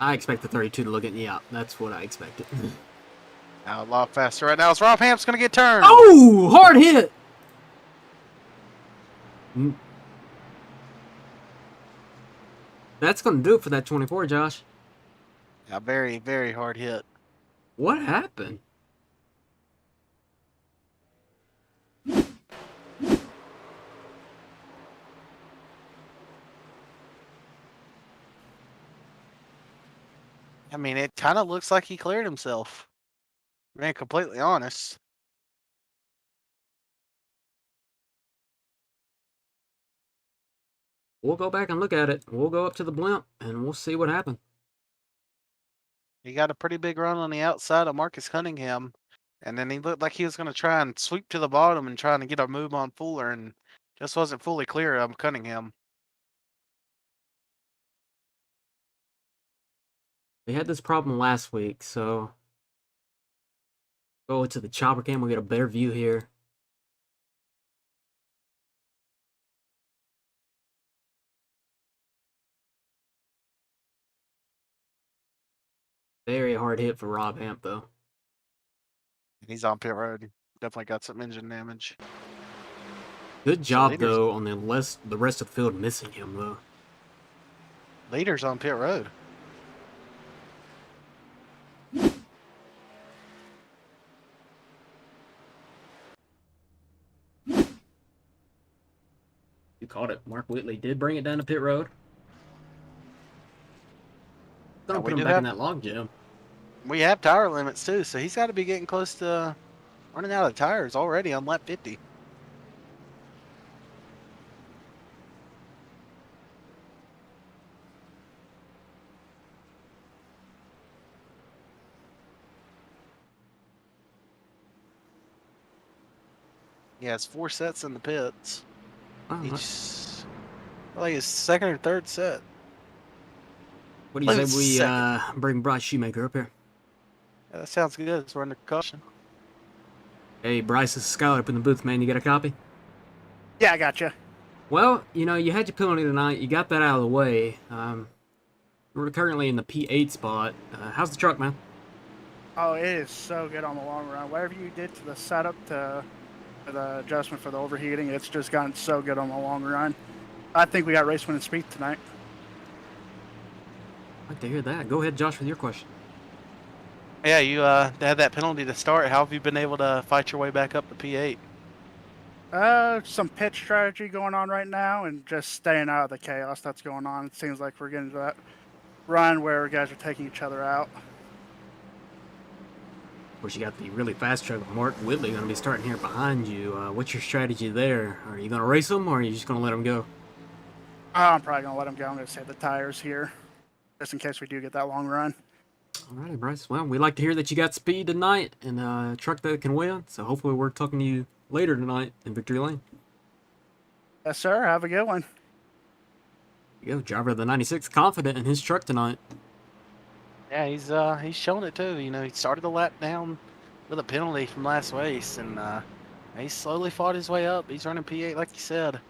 I expect the 32 to look at me out. That's what I expected. Now a lot faster right now. It's Rob Hamp's going to get turned. Oh, hard hit. That's going to do it for that 24, Josh. Yeah, very, very hard hit. What happened? I mean, it kind of looks like he cleared himself. Being completely honest. We'll go back and look at it. We'll go up to the blimp, and we'll see what happened. He got a pretty big run on the outside of Marcus Cunningham. And then he looked like he was going to try and sweep to the bottom and trying to get a move on Fuller. And just wasn't fully clear of Cunningham. We had this problem last week, so go to the chopper cam. We'll get a better view here. Very hard hit for Rob Hamp, though. He's on pit road. Definitely got some engine damage. Good job, though, on the rest of the field missing him, though. Leader's on pit road. You caught it. Mark Whitley did bring it down to pit road. Gonna put him back in that log jam. we have tire limits too, so he's got to be getting close to running out of tires already on lap 50. He has 4 sets in the pits. Oh, Each, like his second or third set. what do you Like say we second. bring Bryce Shoemaker up here? Yeah, that sounds good. It's running the caution. Hey, Bryce, this is Skylar up in the booth, man. You got a copy? Yeah, I got you. Well, you know, you had your penalty tonight. You got that out of the way. We're currently in the P8 spot. How's the truck, man? Oh, it is so good on the long run. Whatever you did to the setup to the adjustment for the overheating, it's just gotten so good on the long run. I think we got race winning speed tonight. I'd like to hear that. Go ahead, Josh, with your question. Yeah, you had that penalty to start. How have you been able to fight your way back up to P8? Some pitch strategy going on right now and just staying out of the chaos that's going on. It seems like we're getting to that run where guys are taking each other out. Of course, you got the really fast truck with Mark Whitley going to be starting here behind you. What's your strategy there? Are you going to race him, or are you just going to let him go? I'm probably going to let him go. I'm going to save the tires here just in case we do get that long run. Alrighty, Bryce. Well, we like to hear that you got speed tonight and a truck that can win. So hopefully we're talking to you later tonight in Victory Lane. Yes, sir. Have a good one. There you go, driver of the 96, confident in his truck tonight. Yeah, he's showing it too. You know, he started the lap down with a penalty from last race, and he slowly fought his way up. He's running P8 like you said.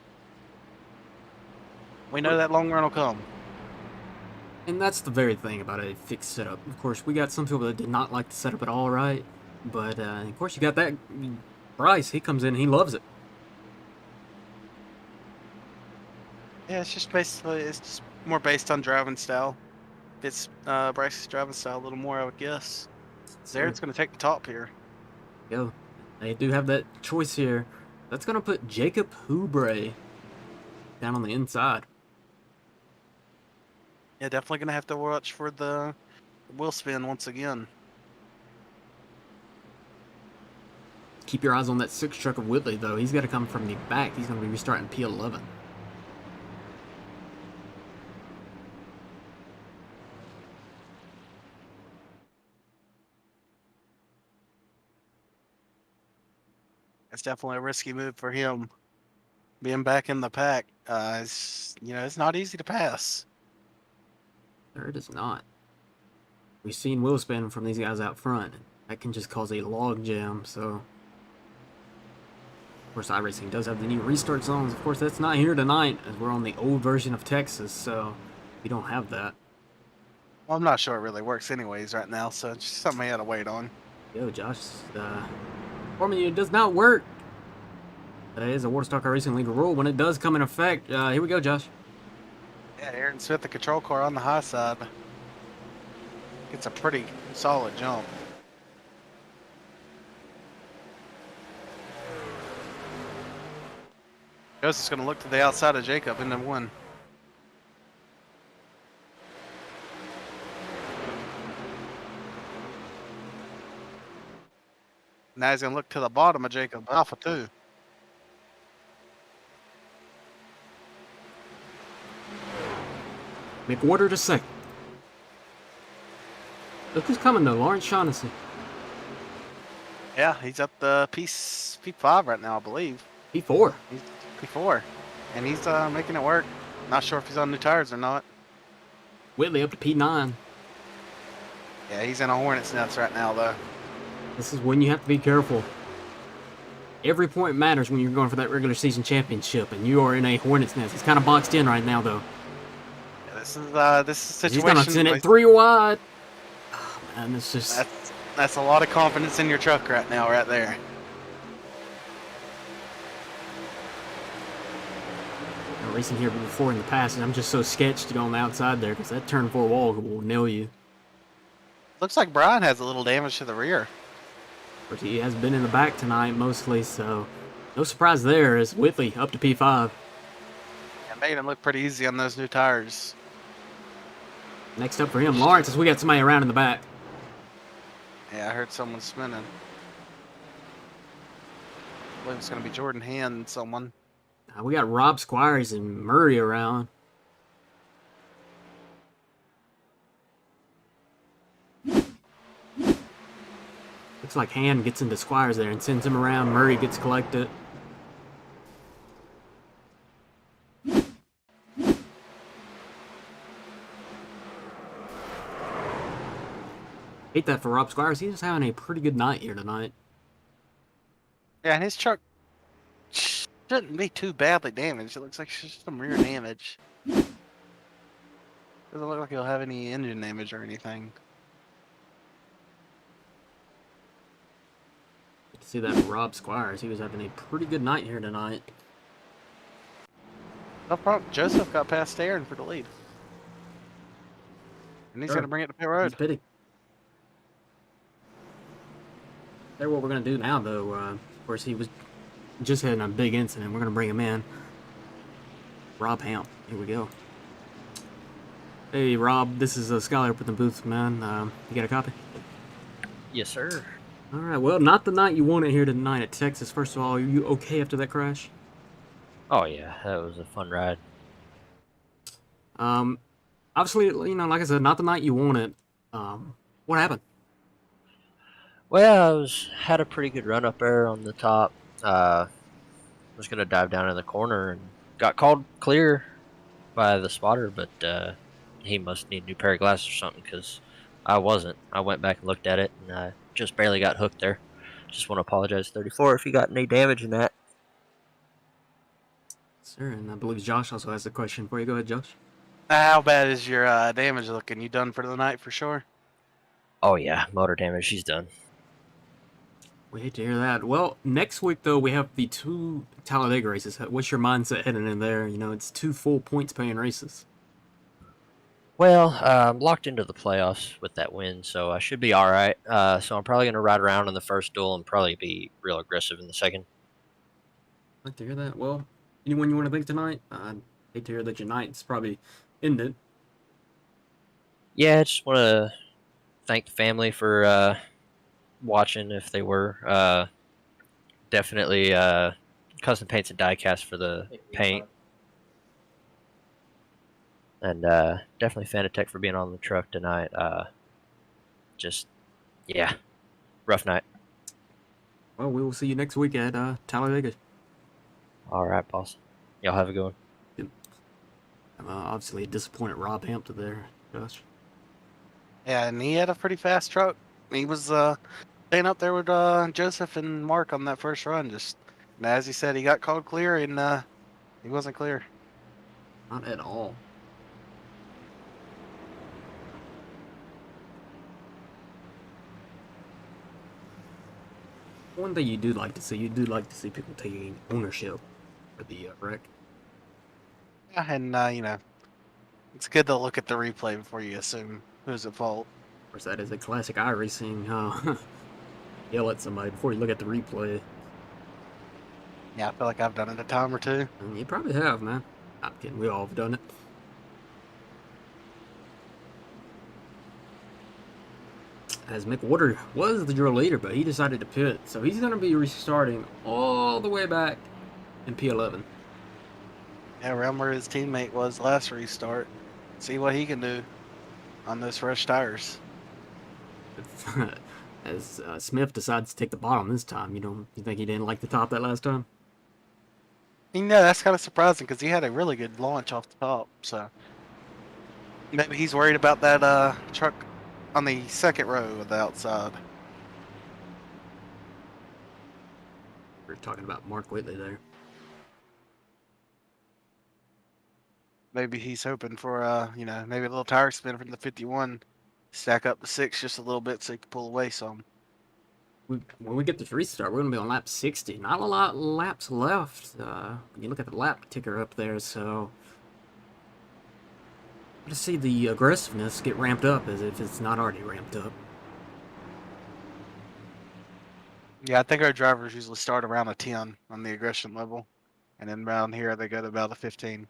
We know that long run will come. And that's the very thing about a fixed setup. Of course, we got some people that did not like the setup at all, right? But, of course, you got that Bryce. He comes in and he loves it. Yeah, it's just more based on driving style. It's Bryce's driving style a little more, I would guess. Zared's going to take the top here. Yo, they do have that choice here. That's going to put Jacob Hubre down on the inside. Yeah, definitely going to have to watch for the wheel spin once again. Keep your eyes on that 6 truck of Whitley, though. He's got to come from the back. He's going to be restarting P11. It's definitely a risky move for him. Being back in the pack, it's not easy to pass. There it is not. We've seen wheel spin from these guys out front. That can just cause a log jam, so... Of course, iRacing does have the new restart zones. Of course, that's not here tonight, as we're on the old version of Texas, so we don't have that. Well, I'm not sure it really works anyways right now, so it's just something I had to wait on. Yo, Josh, informing you, it does not work. That is a WOSCRL Racing League rule. When it does come in effect, here we go, Josh. Yeah, Aaron Smith, the control car on the high side. Gets a pretty solid jump. Joseph's going to look to the outside of Jacob in the one. Now he's going to look to the bottom of Jacob, Alpha 2. McWhorter to second. Look who's coming, though. Lawrence Shaughnessy. Yeah, he's up the P5 right now, I believe. P4. He's P4. And he's making it work. Not sure if he's on new tires or not. Whitley up to P9. Yeah, he's in a hornet's nest right now, though. This is when you have to be careful. Every point matters when you're going for that regular season championship, and you are in a hornet's nest. He's kind of boxed in right now, though. Yeah, this is a He's situation. going to send it 3 wide. Oh, man, it's just... That's a lot of confidence in your truck right now, right there. Racing here before in the past, and I'm just so sketched to go on the outside there because that turn 4 wall will nail you. Looks like Brian has a little damage to the rear. But he has been in the back tonight mostly, so no surprise there as Whitley up to P5. It made him look pretty easy on those new tires. Next up for him, Lawrence, as we got somebody around in the back. Yeah, I heard someone spinning. I believe it's going to be Jordan Hand, someone. We got Rob Squires and Murray around. Looks like Hand gets into Squires there and sends him around. Murray gets collected. Hate that for Rob Squires. He's having a pretty good night here tonight. Yeah, and his truck shouldn't be too badly damaged. It looks like it's just some rear damage. Doesn't look like he'll have any engine damage or anything. Good to see that for Rob Squires. He was having a pretty good night here tonight. Up front, Joseph got past Aaron for the lead. And he's Sure. going to bring it to pit He's road. pitting. That's what we're going to do now, though. Of course, he was just had a big incident. We're going to bring him in. Rob Hamp. Here we go. Hey, Rob. This is Skylar up in the booth, man. You got a copy? Yes, sir. All right. Well, not the night you wanted here tonight at Texas. First of all, are you okay after that crash? Oh yeah, that was a fun ride. Obviously, you know, like I said, not the night you wanted. What happened? Well, had a pretty good run up there on the top. Was gonna dive down in the corner and got called clear by the spotter, but he must need a new pair of glasses or something because I wasn't. I went back and looked at it and I just barely got hooked there. Just want to apologize, 34, if you got any damage in that. Sir, and I believe Josh also has a question for you. Go ahead, Josh. How bad is your damage looking? You done for the night for sure? Oh yeah, motor damage. She's done. We hate to hear that. Well, next week, though, we have the 2 Talladega races. What's your mindset heading in there? You know, it's 2 full points-paying races. Well, I'm locked into the playoffs with that win, so I should be all right. So I'm probably going to ride around in the first duel and probably be real aggressive in the second. I'd like to hear that. Well, anyone you want to thank tonight? I'd hate to hear that your night's probably ended. Yeah, I just want to thank the family for watching if they were. Definitely custom paints and diecast for the paint. And definitely Fanatec for being on the truck tonight. Just, yeah, rough night. Well, we will see you next week at Talladega. All right, boss. Y'all have a good one. Obviously, a disappointed Rob Hampton there, Josh. Yeah, and he had a pretty fast truck. He was staying up there with Joseph and Mark on that first run. Just and as he said, he got called clear and he wasn't clear. Not at all. One thing you do like to see people taking ownership for the wreck. Yeah, and you know, it's good to look at the replay before you assume who's at fault. Of course, that is a classic iRacing. Yell at somebody before you look at the replay. Yeah, I feel like I've done it a time or two. And you probably have, man. I'm kidding. We all have done it. As Mick Water was your leader, but he decided to pit, so he's going to be restarting all the way back in P11. Yeah, around where his teammate was last restart. See what he can do on those fresh tires. As Smith decides to take the bottom this time, you think he didn't like the top that last time? You know, that's kind of surprising because he had a really good launch off the top. So maybe he's worried about that truck on the second row of the outside. We're talking about Mark Whitley there. Maybe he's hoping for you know, maybe a little tire spin from the 51, stack up the 6 just a little bit so he can pull away some. When we get this restart, we're going to be on lap 60. Not a lot of laps left. When you look at the lap ticker up there, so to see the aggressiveness get ramped up as if it's not already ramped up. Yeah, I think our drivers usually start around a 10 on the aggression level, and then around here they go to about a 15.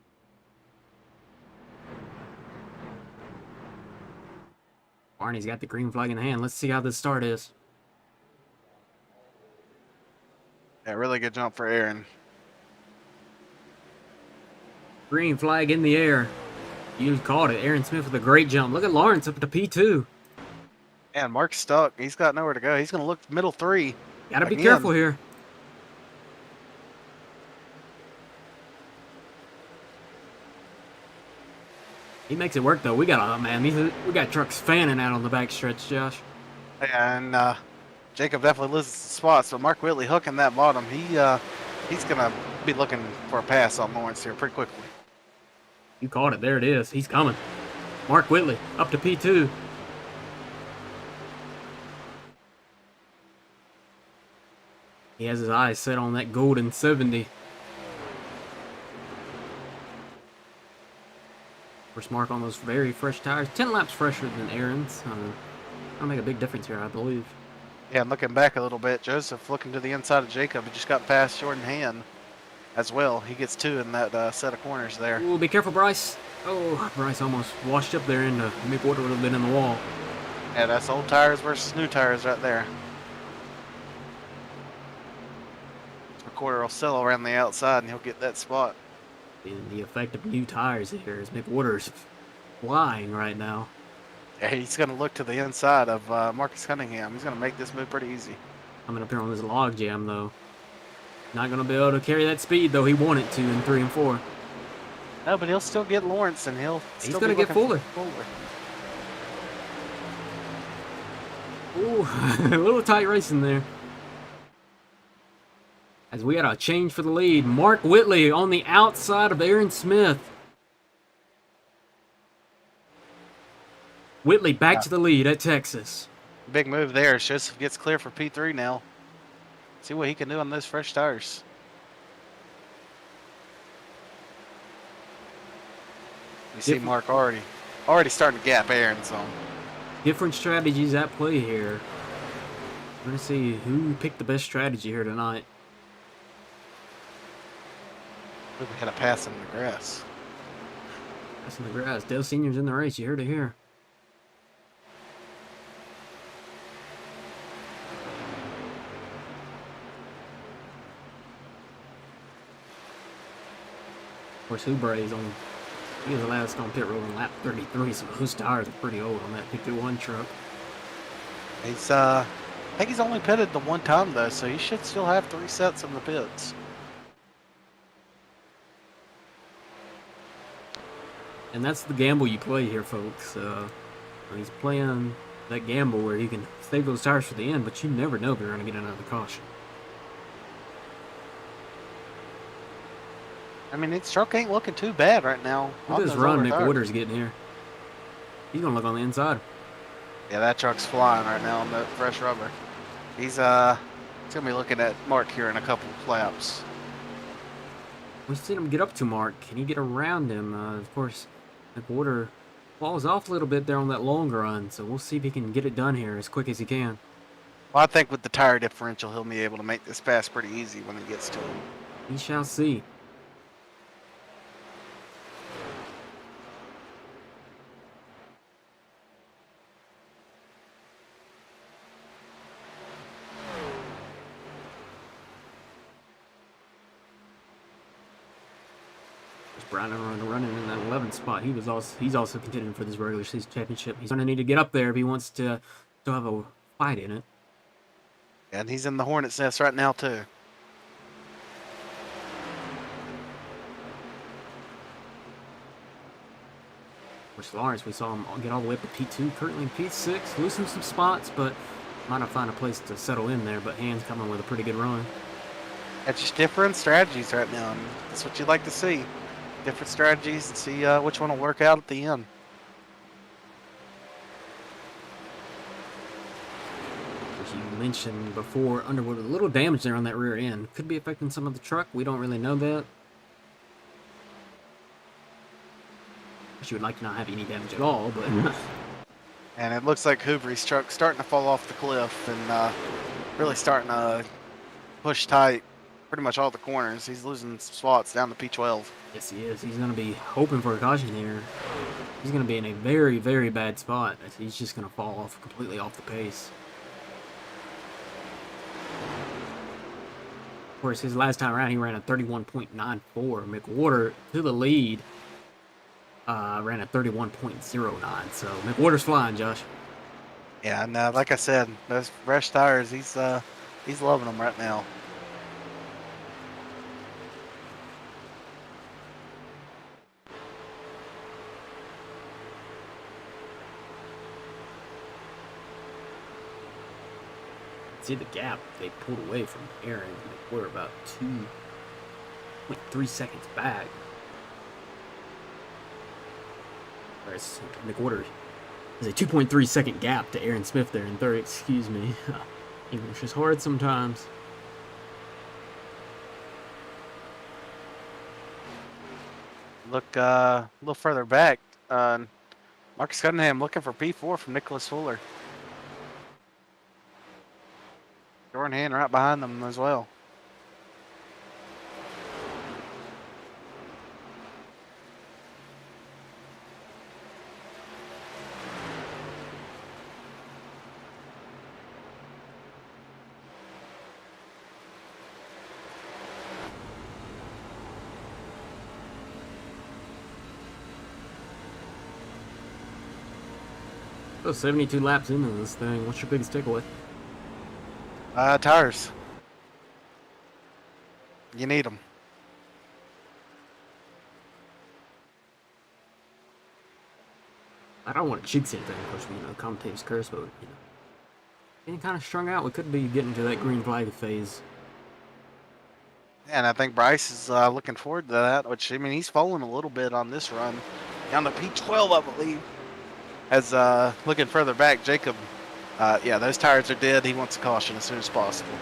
Barney's got the green flag in hand. Let's see how this start is. Yeah, really good jump for Aaron. Green flag in the air. You called it. Aaron Smith with a great jump. Look at Lawrence up at the P2. And Mark's stuck. He's got nowhere to go. He's going to look middle 3. Gotta be Again. careful here. He makes it work though. We got we got trucks fanning out on the back stretch, Josh. And Jacob definitely loses the spots, but Mark Whitley hooking that bottom. He's gonna be looking for a pass on Lawrence here pretty quickly. You caught it. There it is. He's coming. Mark Whitley up to P2. He has his eyes set on that golden 70. First mark on those very fresh tires. 10 laps fresher than Aaron's. That'll make a big difference here, I believe. Yeah, and looking back a little bit, Joseph looking to the inside of Jacob. He just got past Jordan Hand as well. He gets 2 in that set of corners there. Ooh, be careful, Bryce. Oh, Bryce almost washed up there and McWhorter would have been in the wall. Yeah, that's old tires versus new tires right there. McWhorter will settle around the outside and he'll get that spot. And the effect of new tires here is McWhorter's flying right now. Yeah, he's going to look to the inside of Marcus Cunningham. He's going to make this move pretty easy. Coming up here on this log jam, though. Not going to be able to carry that speed, though he wanted to in 3 and 4. No, but he'll still get Lawrence, and He's going to get Fuller. Ooh, a little tight racing there. As we got a change for the lead. Mark Whitley on the outside of Aaron Smith. Whitley back to the lead at Texas. Big move there. Joseph gets clear for P3 now. See what he can do on those fresh tires. You see Mark already starting to gap Aaron some. Different strategies at play here. We're going to see who picked the best strategy here tonight. We had a pass in the grass. Pass in the grass. Dale Senior's in the race. You heard it here. Of course, Hubre is on. He was the last on pit road on lap 33, so those tires are pretty old on that 51 truck. He's I think he's only pitted the one time though, so he should still have 3 sets in the pits. And that's the gamble you play here, folks. He's playing that gamble where you can save those tires for the end, but you never know if you're going to get another caution. I mean, his truck ain't looking too bad right now. Look at this run McWhorter's getting here. He's going to look on the inside. Yeah, that truck's flying right now on the fresh rubber. He's going to be looking at Mark here in a couple of laps. We've seen him get up to Mark. Can he get around him? Of course, McWhorter falls off a little bit there on that long run, so we'll see if he can get it done here as quick as he can. Well, I think with the tire differential, he'll be able to make this pass pretty easy when he gets to him. We shall see. Brandon running in that 11th spot. He's also contending for this regular season championship. He's going to need to get up there if he wants to still have a fight in it. And he's in the Hornet's nest right now too. Which Lawrence, we saw him get all the way up to P2, currently in P6, losing some spots, but might not find a place to settle in there. But Hand's coming with a pretty good run. It's just different strategies right now, and that's what you'd like to see. Different strategies and see which one will work out at the end. As you mentioned before, Underwood with a little damage there on that rear end. Could be affecting some of the truck. We don't really know that. She would like to not have any damage at all, but... And it looks like Hoover's truck starting to fall off the cliff and really starting to push tight pretty much all the corners. He's losing spots down to P12. Yes, he is. He's going to be hoping for a caution here. He's going to be in a very, very bad spot. He's just going to fall off completely off the pace. Of course, his last time around, he ran a 31.94. McWhorter, to the lead, ran a 31.09. So McWhorter's flying, Josh. Yeah, and like I said, those fresh tires, he's loving them right now. See the gap they pulled away from Aaron. We're about 2.3 seconds back. Whereas McWhorter is a 2.3 second gap to Aaron Smith there in third. Excuse me. English is hard sometimes. Look a little further back. Marcus Cunningham looking for P4 from Nicholas Fuller. Jordan Hand right behind them as well. So 72 laps into this thing. What's your biggest takeaway? Tires. You need them. I don't want to jinx anything, of course, commentators curse, but, getting kind of strung out. We could be getting to that green flag phase. And I think Bryce is looking forward to that, which, I mean, he's fallen a little bit on this run. Down to P12, I believe. As looking further back, Jacob, yeah, those tires are dead. He wants a caution as soon as possible.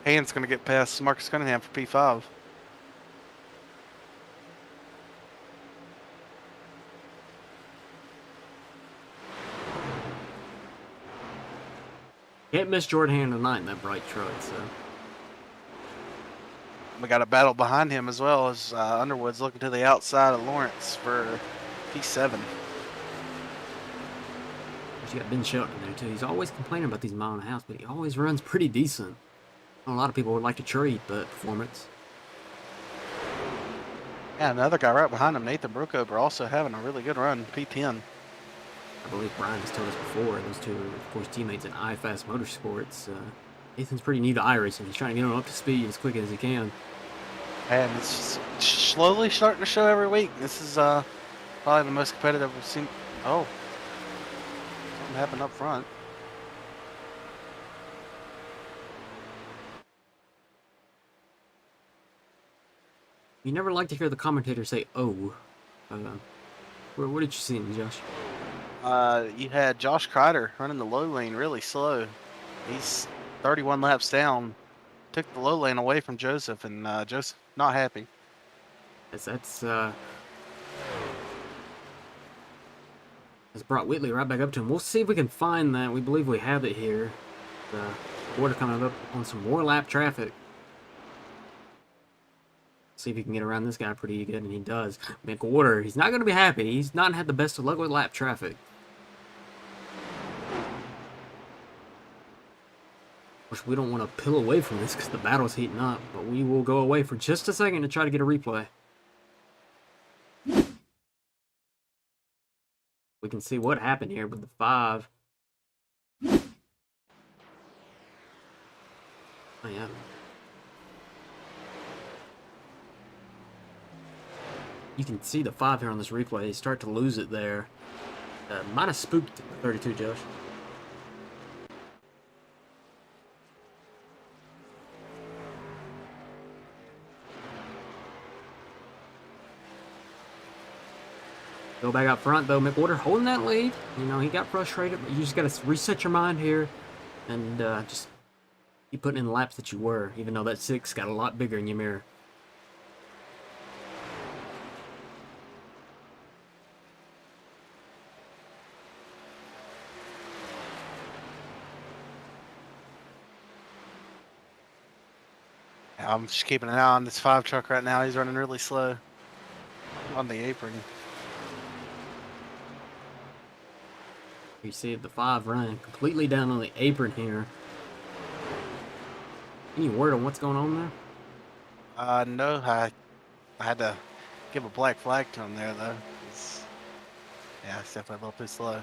Hand's going to get past Marcus Cunningham for P5. Can't miss Jordan Hand tonight in that bright truck, so. We got a battle behind him as well as Underwood's looking to the outside of Lawrence for P7. You got Ben Shelton there too. He's always complaining about these mile and a half, but he always runs pretty decent. A lot of people would like to trade that performance. Yeah, another guy right behind him, Nathan Brookover, also having a really good run, P10. I believe Brian has told us before, those two are, of course, teammates in iFast Motorsports. Nathan's pretty new to iRacing. He's trying to get him up to speed as quick as he can. And it's slowly starting to show every week. This is probably the most competitive we've seen. Oh, something happened up front. You never like to hear the commentator say, oh. What did you see, Josh? You had Josh Kreider running the low lane really slow. He's 31 laps down. Took the low lane away from Joseph, and Joseph not happy. That's brought Whitley right back up to him. We'll see if we can find that. We believe we have it here. Water coming up on some more lap traffic. See if he can get around this guy pretty good, and he does. McWhorter, he's not going to be happy. He's not had the best of luck with lap traffic. Which we don't want to peel away from this because the battle's heating up, but we will go away for just a second to try to get a replay. We can see what happened here with the 5. Oh, yeah. You can see the 5 here on this replay. Start to lose it there. Might have spooked the 32, Josh. Go back up front, though. McWhorter holding that lead. He got frustrated, but you just got to reset your mind here and just keep putting in the laps that you were, even though that 6 got a lot bigger in your mirror. I'm just keeping an eye on this 5 truck right now. He's running really slow on the apron. You see the 5 running completely down on the apron here. Any word on what's going on there? No, I had to give a black flag to him there, though. Yeah, it's definitely a little too slow.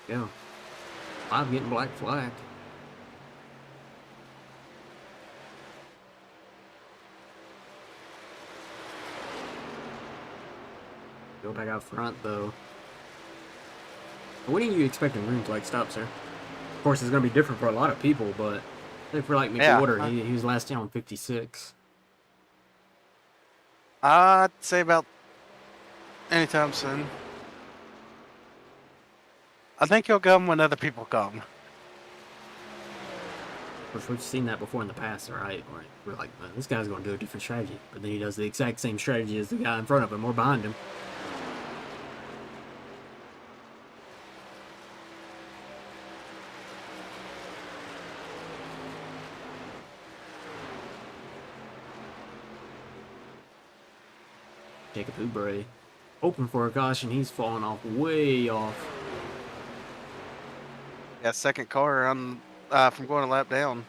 Yeah. 5 getting black flag. Go back out front, though. When are you expecting green flag stops, sir? Of course, it's going to be different for a lot of people, but I think for like McWhorter, Yeah. he was last down on 56. I'd say about anytime soon. I think he'll come when other people come. Of course, we've seen that before in the past, right? Where we're like, man, this guy's going to do a different strategy. But then he does the exact same strategy as the guy in front of him or behind him. Jacob Oubre open for a caution. He's falling off way off. Yeah, second car on from going a lap down.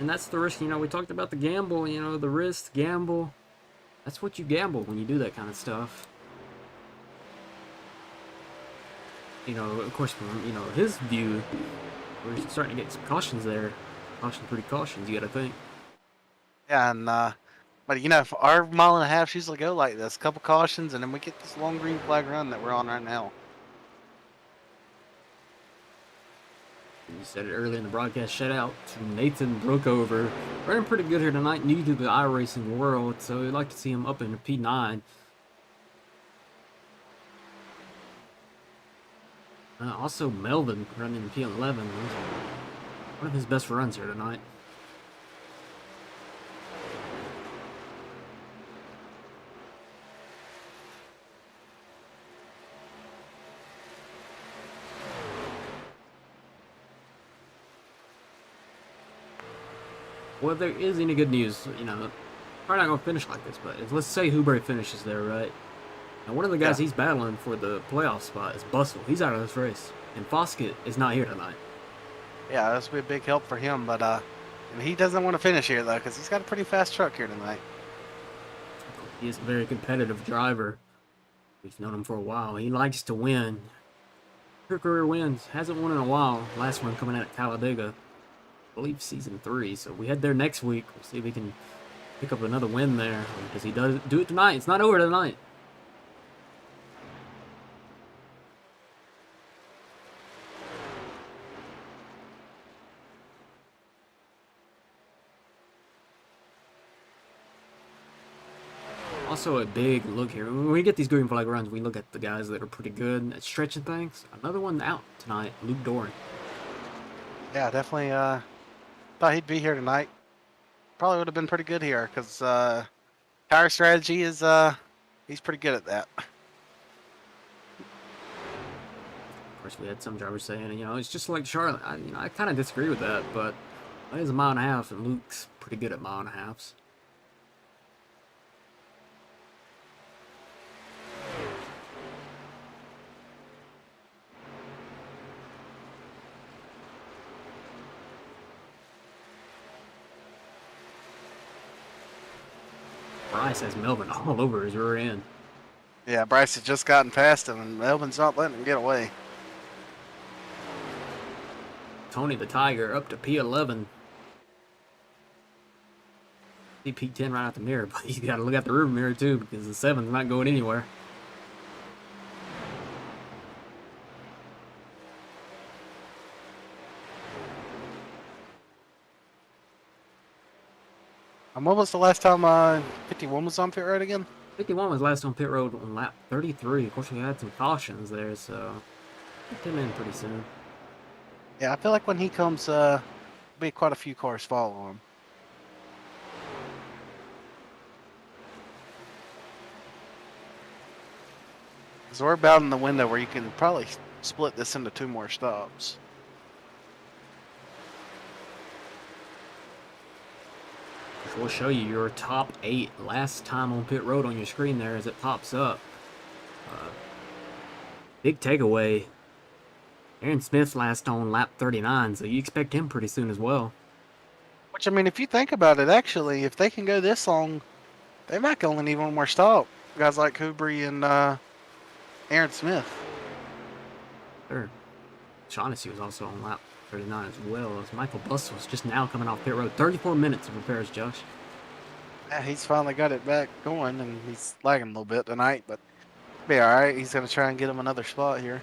And that's the risk, we talked about the gamble, the risk, gamble. That's what you gamble when you do that kind of stuff. Of course, from, his view, we're starting to get some cautions there. Precautions, you gotta think. Yeah, and but if our 1.5 miles usually go like this, a couple cautions, and then we get this long green flag run that we're on right now. You said it earlier in the broadcast. Shout out to Nathan Brookover. Running pretty good here tonight, new to the iRacing world, so we'd like to see him up in the P9. Also, Melvin running in P11. One of his best runs here tonight. Well, if there is any good news, probably not going to finish like this, but let's say Oubre finishes there, right? And one of the guys he's battling for the playoff spot is Bustle. He's out of this race. And Foskett is not here tonight. Yeah, this will be a big help for him, but and he doesn't want to finish here, though, because he's got a pretty fast truck here tonight. He is a very competitive driver. We've known him for a while. He likes to win. Her career wins. Hasn't won in a while. Last one coming out of Talladega. I believe season 3. So we head there next week. We'll see if we can pick up another win there. Because he does do it tonight. It's not over tonight. Also a big look here. When we get these green flag runs, we look at the guys that are pretty good at stretching things. Another one out tonight, Luke Doran. Yeah, definitely thought he'd be here tonight. Probably would have been pretty good here because tire strategy is he's pretty good at that. Of course, we had some drivers saying, it's just like Charlotte. I kind of disagree with that, but it is a 1.5 miles, and Luke's pretty good at 1.5 miles. Bryce has Melvin all over his rear end. Yeah, Bryce has just gotten past him, and Melvin's not letting him get away. Tony the Tiger up to P11. See P10 right out the mirror, but he's got to look out the rear mirror too because the 7's not going anywhere. When was the last time 51 was on pit road again? 51 was last on pit road on lap 33. Of course, we had some cautions there, so get him in pretty soon. Yeah, I feel like when he comes, be quite a few cars follow him. So we're about in the window where you can probably split this into 2 more stops. Which will show you your top 8 last time on pit road on your screen there as it pops up. Big takeaway. Aaron Smith last on lap 39, so you expect him pretty soon as well. Which, I mean, if you think about it, actually, if they can go this long, they might only need 1 more stop. Guys like Kubry and Aaron Smith. Sure. Shaughnessy was also on lap 39 as well, as Michael Buss was just now coming off pit road. 34 minutes of repairs, Josh. Yeah, he's finally got it back going, and he's lagging a little bit tonight, but be all right. He's going to try and get him another spot here.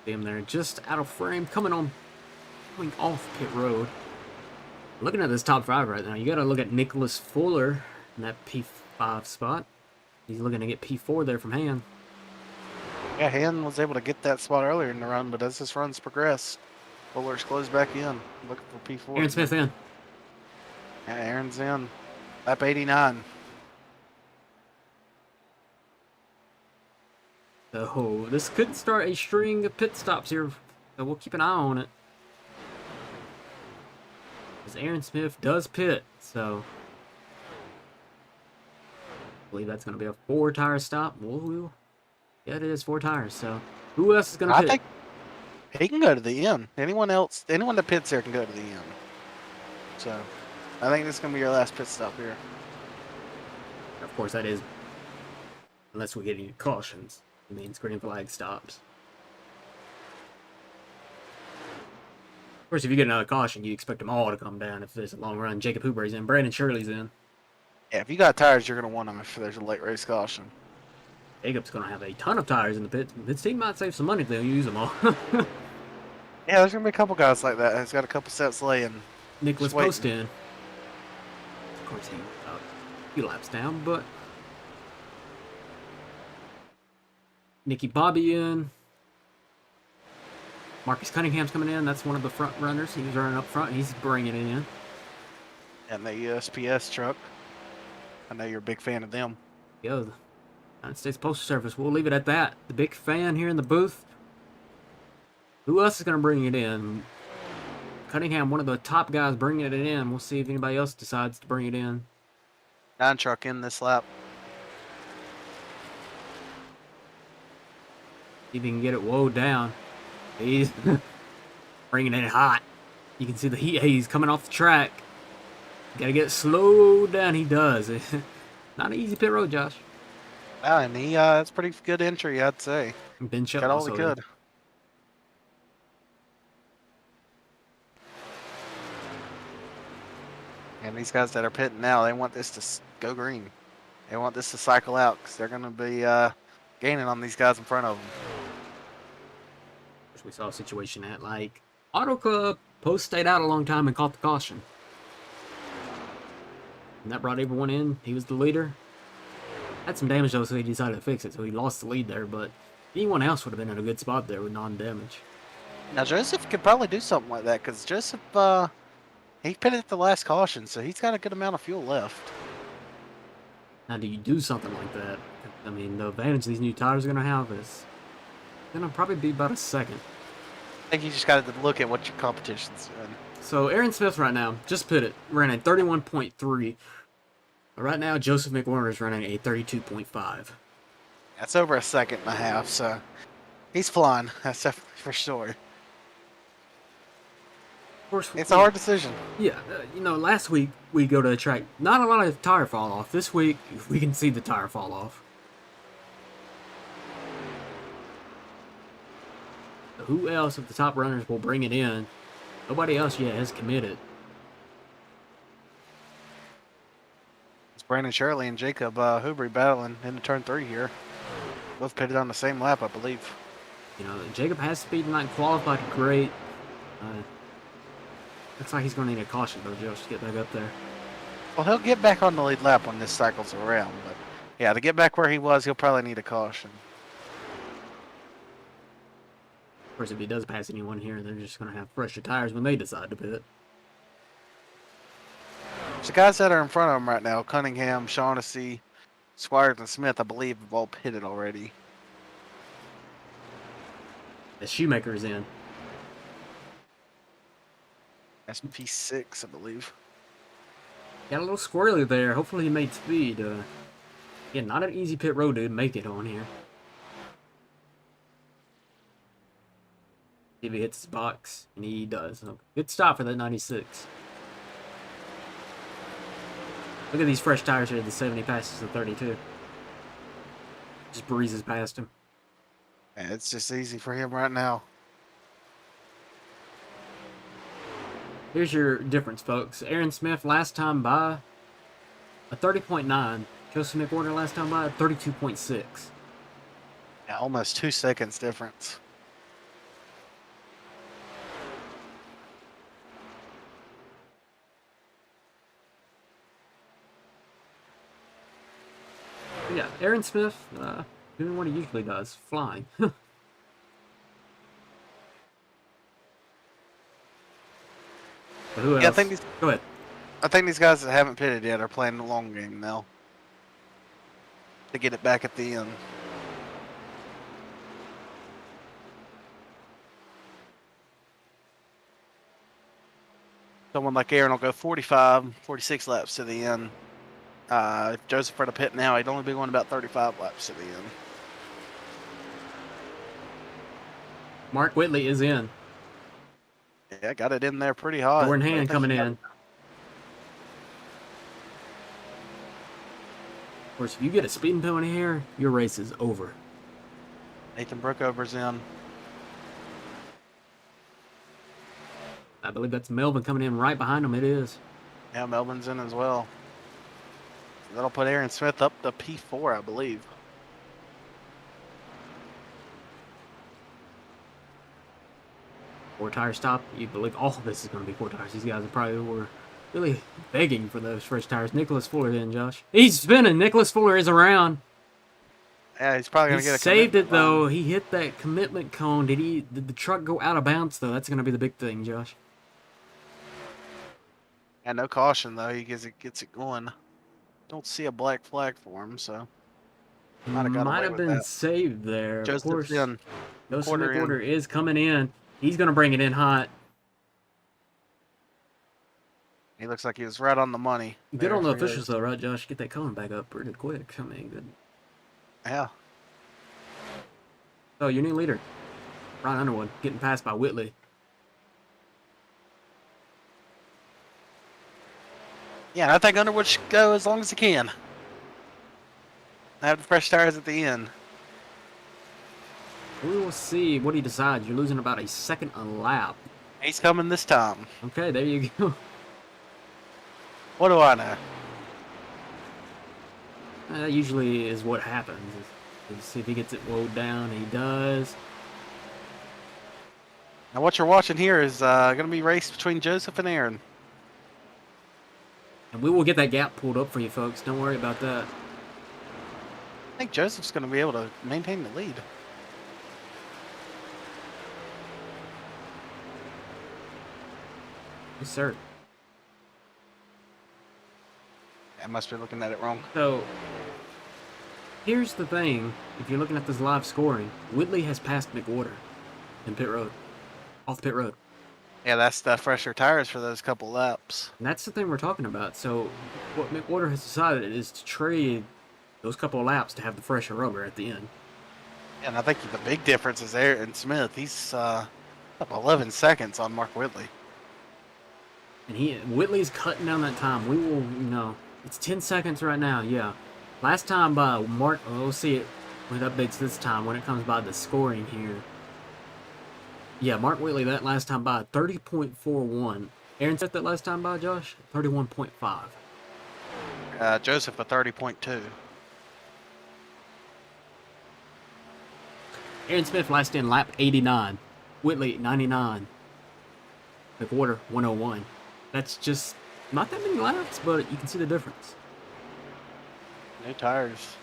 See him there just out of frame, coming off pit road. Looking at this top 5 right now, you got to look at Nicholas Fuller in that P5 spot. He's looking to get P4 there from Han. Yeah, Han was able to get that spot earlier in the run, but as this run's progressed, Fuller's closed back in, looking for P4. Aaron Smith in. Yeah, Aaron's in. Lap 89. So this could start a string of pit stops here, so we'll keep an eye on it. Because Aaron Smith does pit, so I believe that's going to be a 4-tire stop. Woo-hoo. Yeah, it is 4 tires, so who else is going to pit? I think he can go to the end. Anyone that pits there can go to the end. So I think this is going to be your last pit stop here. Of course, that is, unless we get any cautions. It means green flag stops. Of course, if you get another caution, you expect them all to come down if there's a long run. Jacob Huber's in. Brandon Shirley's in. Yeah, if you got tires, you're going to want them if there's a late race caution. Jacob's going to have a ton of tires in the pit. His team might save some money if they don't use them all. Yeah, there's going to be a couple guys like that. He's got a couple sets laying. Nicholas Just waiting. Postin. Of course, he a few laps down, but Nicky Bobby in. Marcus Cunningham's coming in. That's one of the front runners. He was running up front. He's bringing it in. And the USPS truck. I know you're a big fan of them. Yo, the United States Postal Service. We'll leave it at that. The big fan here in the booth. Who else is going to bring it in? Cunningham, one of the top guys bringing it in. We'll see if anybody else decides to bring it in. 9 truck in this lap. See if he can get it woed down. He's bringing it hot. You can see the heat haze coming off the track. Got to get slowed down. He does. Not an easy pit road, Josh. Wow, and that's pretty good entry, I'd say. Ben Shelton Got all he also could. And these guys that are pitting now, they want this to go green. They want this to cycle out because they're going to be gaining on these guys in front of them. We saw a situation at like Auto Club. Post stayed out a long time and caught the caution. And that brought everyone in. He was the leader. Had some damage though, so he decided to fix it. So he lost the lead there, but anyone else would have been in a good spot there with non-damage. Now Joseph could probably do something like that because Joseph, he pitted at the last caution, so he's got a good amount of fuel left. Now, do you do something like that? I mean, the advantage these new tires are going to have is going to probably be about a second. I think you just got to look at what your competition's doing. So Aaron Smith right now, just pitted, ran a 31.3. Right now, Joseph McWarner's running a 32.5. That's over a second and a half, so he's flying. That's definitely for sure. Of course, It's a hard decision. Yeah, you know, last week we go to the track, not a lot of tire fall off. This week, we can see the tire fall off. So who else of the top runners will bring it in? Nobody else yet has committed. It's Brandon Shirley and Jacob Huber battling into turn 3 here. Both pitted on the same lap, I believe. You know, Jacob has speed tonight, qualified great. Looks like he's going to need a caution, though, Josh, to get back up there. Well, he'll get back on the lead lap when this cycles around, but yeah, to get back where he was, he'll probably need a caution. Of course, if he does pass anyone here, they're just going to have fresher tires when they decide to pit. The guys that are in front of him right now, Cunningham, Shaughnessy, Squires, and Smith, I believe, have all pitted already. The Shoemaker's in. That's P6, I believe. Got a little squirrely there. Hopefully he made speed. Yeah, not an easy pit road to make it on here. If he hits his box, and he does. Oh, good stop for that 96. Look at these fresh tires here. The 70 passes the 32. Just breezes past him. And it's just easy for him right now. Here's your difference, folks. Aaron Smith last time by a 30.9. Joseph McWhorter last time by a 32.6. Yeah, almost 2 seconds difference. But yeah, Aaron Smith doing what he usually does, flying. But who else? Yeah, I think Go ahead. I think these guys that haven't pitted yet are playing the long game now. To get it back at the end. Someone like Aaron will go 45, 46 laps to the end. If Joseph were to pit now, he'd only be going about 35 laps to the end. Mark Whitley is in. Yeah, got it in there pretty hot. Door in I hand think coming he got in. Of course, if you get a speeding penalty here, your race is over. Nathan Brookover's in. I believe that's Melvin coming in right behind him. It is. Yeah, Melvin's in as well. That'll put Aaron Smith up to P4, I believe. Four tire stop. You believe all of this is going to be four tires. These guys are probably were really begging for those fresh tires. Nicholas Fuller in, Josh. He's spinning. Nicholas Fuller is around. Yeah, he's probably He going to get a saved it, commitment line. though. He hit that commitment cone. Did the truck go out of bounds, though? That's going to be the big thing, Josh. Yeah, no caution, though. He gets it going. Don't see a black flag for him, so. Might have been saved there. Of course, Joseph's in. Joseph Porter in. McWhorter is coming in. He's going to bring it in hot. He looks like he was right on the money. Good there on the for his- officials, though, right, Josh? Get that cone back up pretty quick. I mean, good. Yeah. Oh, your new leader, Ron Underwood, getting passed by Whitley. Yeah, I think Underwood should go as long as he can. Have the fresh tires at the end. We will see what he decides. You're losing about a second a lap. He's coming this time. Okay, there you go. What do I know? That usually is what happens. Is see if he gets it slowed down. He does. Now what you're watching here is going to be a race between Joseph and Aaron. And we will get that gap pulled up for you folks. Don't worry about that. I think Joseph's going to be able to maintain the lead. Yes, sir. I must be looking at it wrong. So, here's the thing. If you're looking at this live scoring, Whitley has passed McWhorter in pit road. Off the pit road. Yeah, that's the fresher tires for those couple laps. And that's the thing we're talking about. So, what McWhorter has decided is to trade those couple of laps to have the fresher rubber at the end. And I think the big difference is Aaron Smith. He's up 11 seconds on Mark Whitley. And Whitley's cutting down that time. We will, it's 10 seconds right now, yeah. Last time by Mark, we'll see it with updates this time when it comes by the scoring here. Yeah, Mark Whitley, that last time by 30.41. Aaron Smith that last time by, Josh? 31.5. Joseph a 30.2. Aaron Smith last in lap 89. Whitley 99. McWhorter 101. That's just not that many laps, but you can see the difference. New tires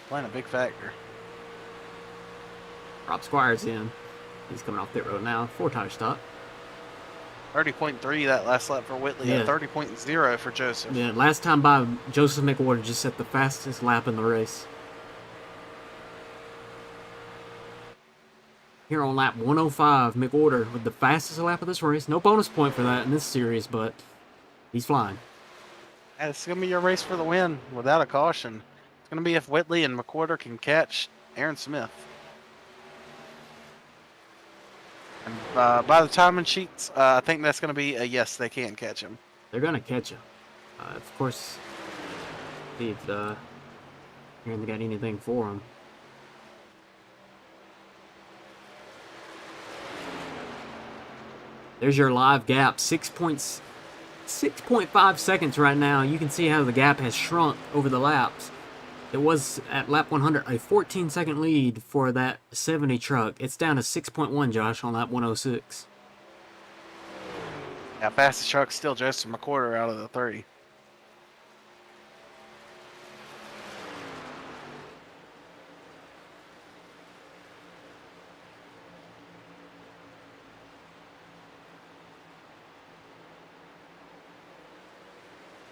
playing a big factor. Rob Squire's in. He's coming off pit road now. 4-tire stop. 30.3 that last lap for Whitley. Yeah. And 30.0 for Joseph. Yeah, last time by, Joseph McWhorter just set the fastest lap in the race. here on lap 105. McWhorter with the fastest lap of this race. No bonus point for that in this series, but he's flying. And it's going to be your race for the win without a caution. It's going to be if Whitley and McWhorter can catch Aaron Smith. And by the timing sheets, I think that's going to be a yes, they can catch him. They're going to catch him. Of course, see if Aaron got anything for him. There's your live gap, 6.5 seconds right now. You can see how the gap has shrunk over the laps. It was at lap 100 a 14-second lead for that 70 truck. It's down to 6.1, Josh, on lap 106. Yeah, fastest truck still Joseph McWhorter out of the 3.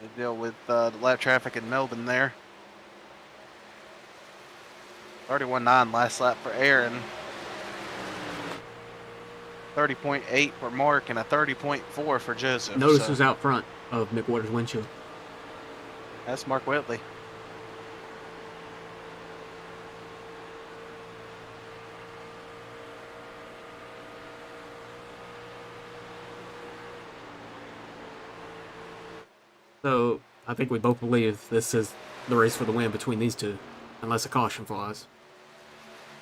They deal with the lap traffic in Melbourne there. 31.9 last lap for Aaron. 30.8 for Mark and a 30.4 for Joseph. Notice who's out front of McWhorter's windshield. That's Mark Whitley. So I think we both believe this is the race for the win between these two, unless a caution flies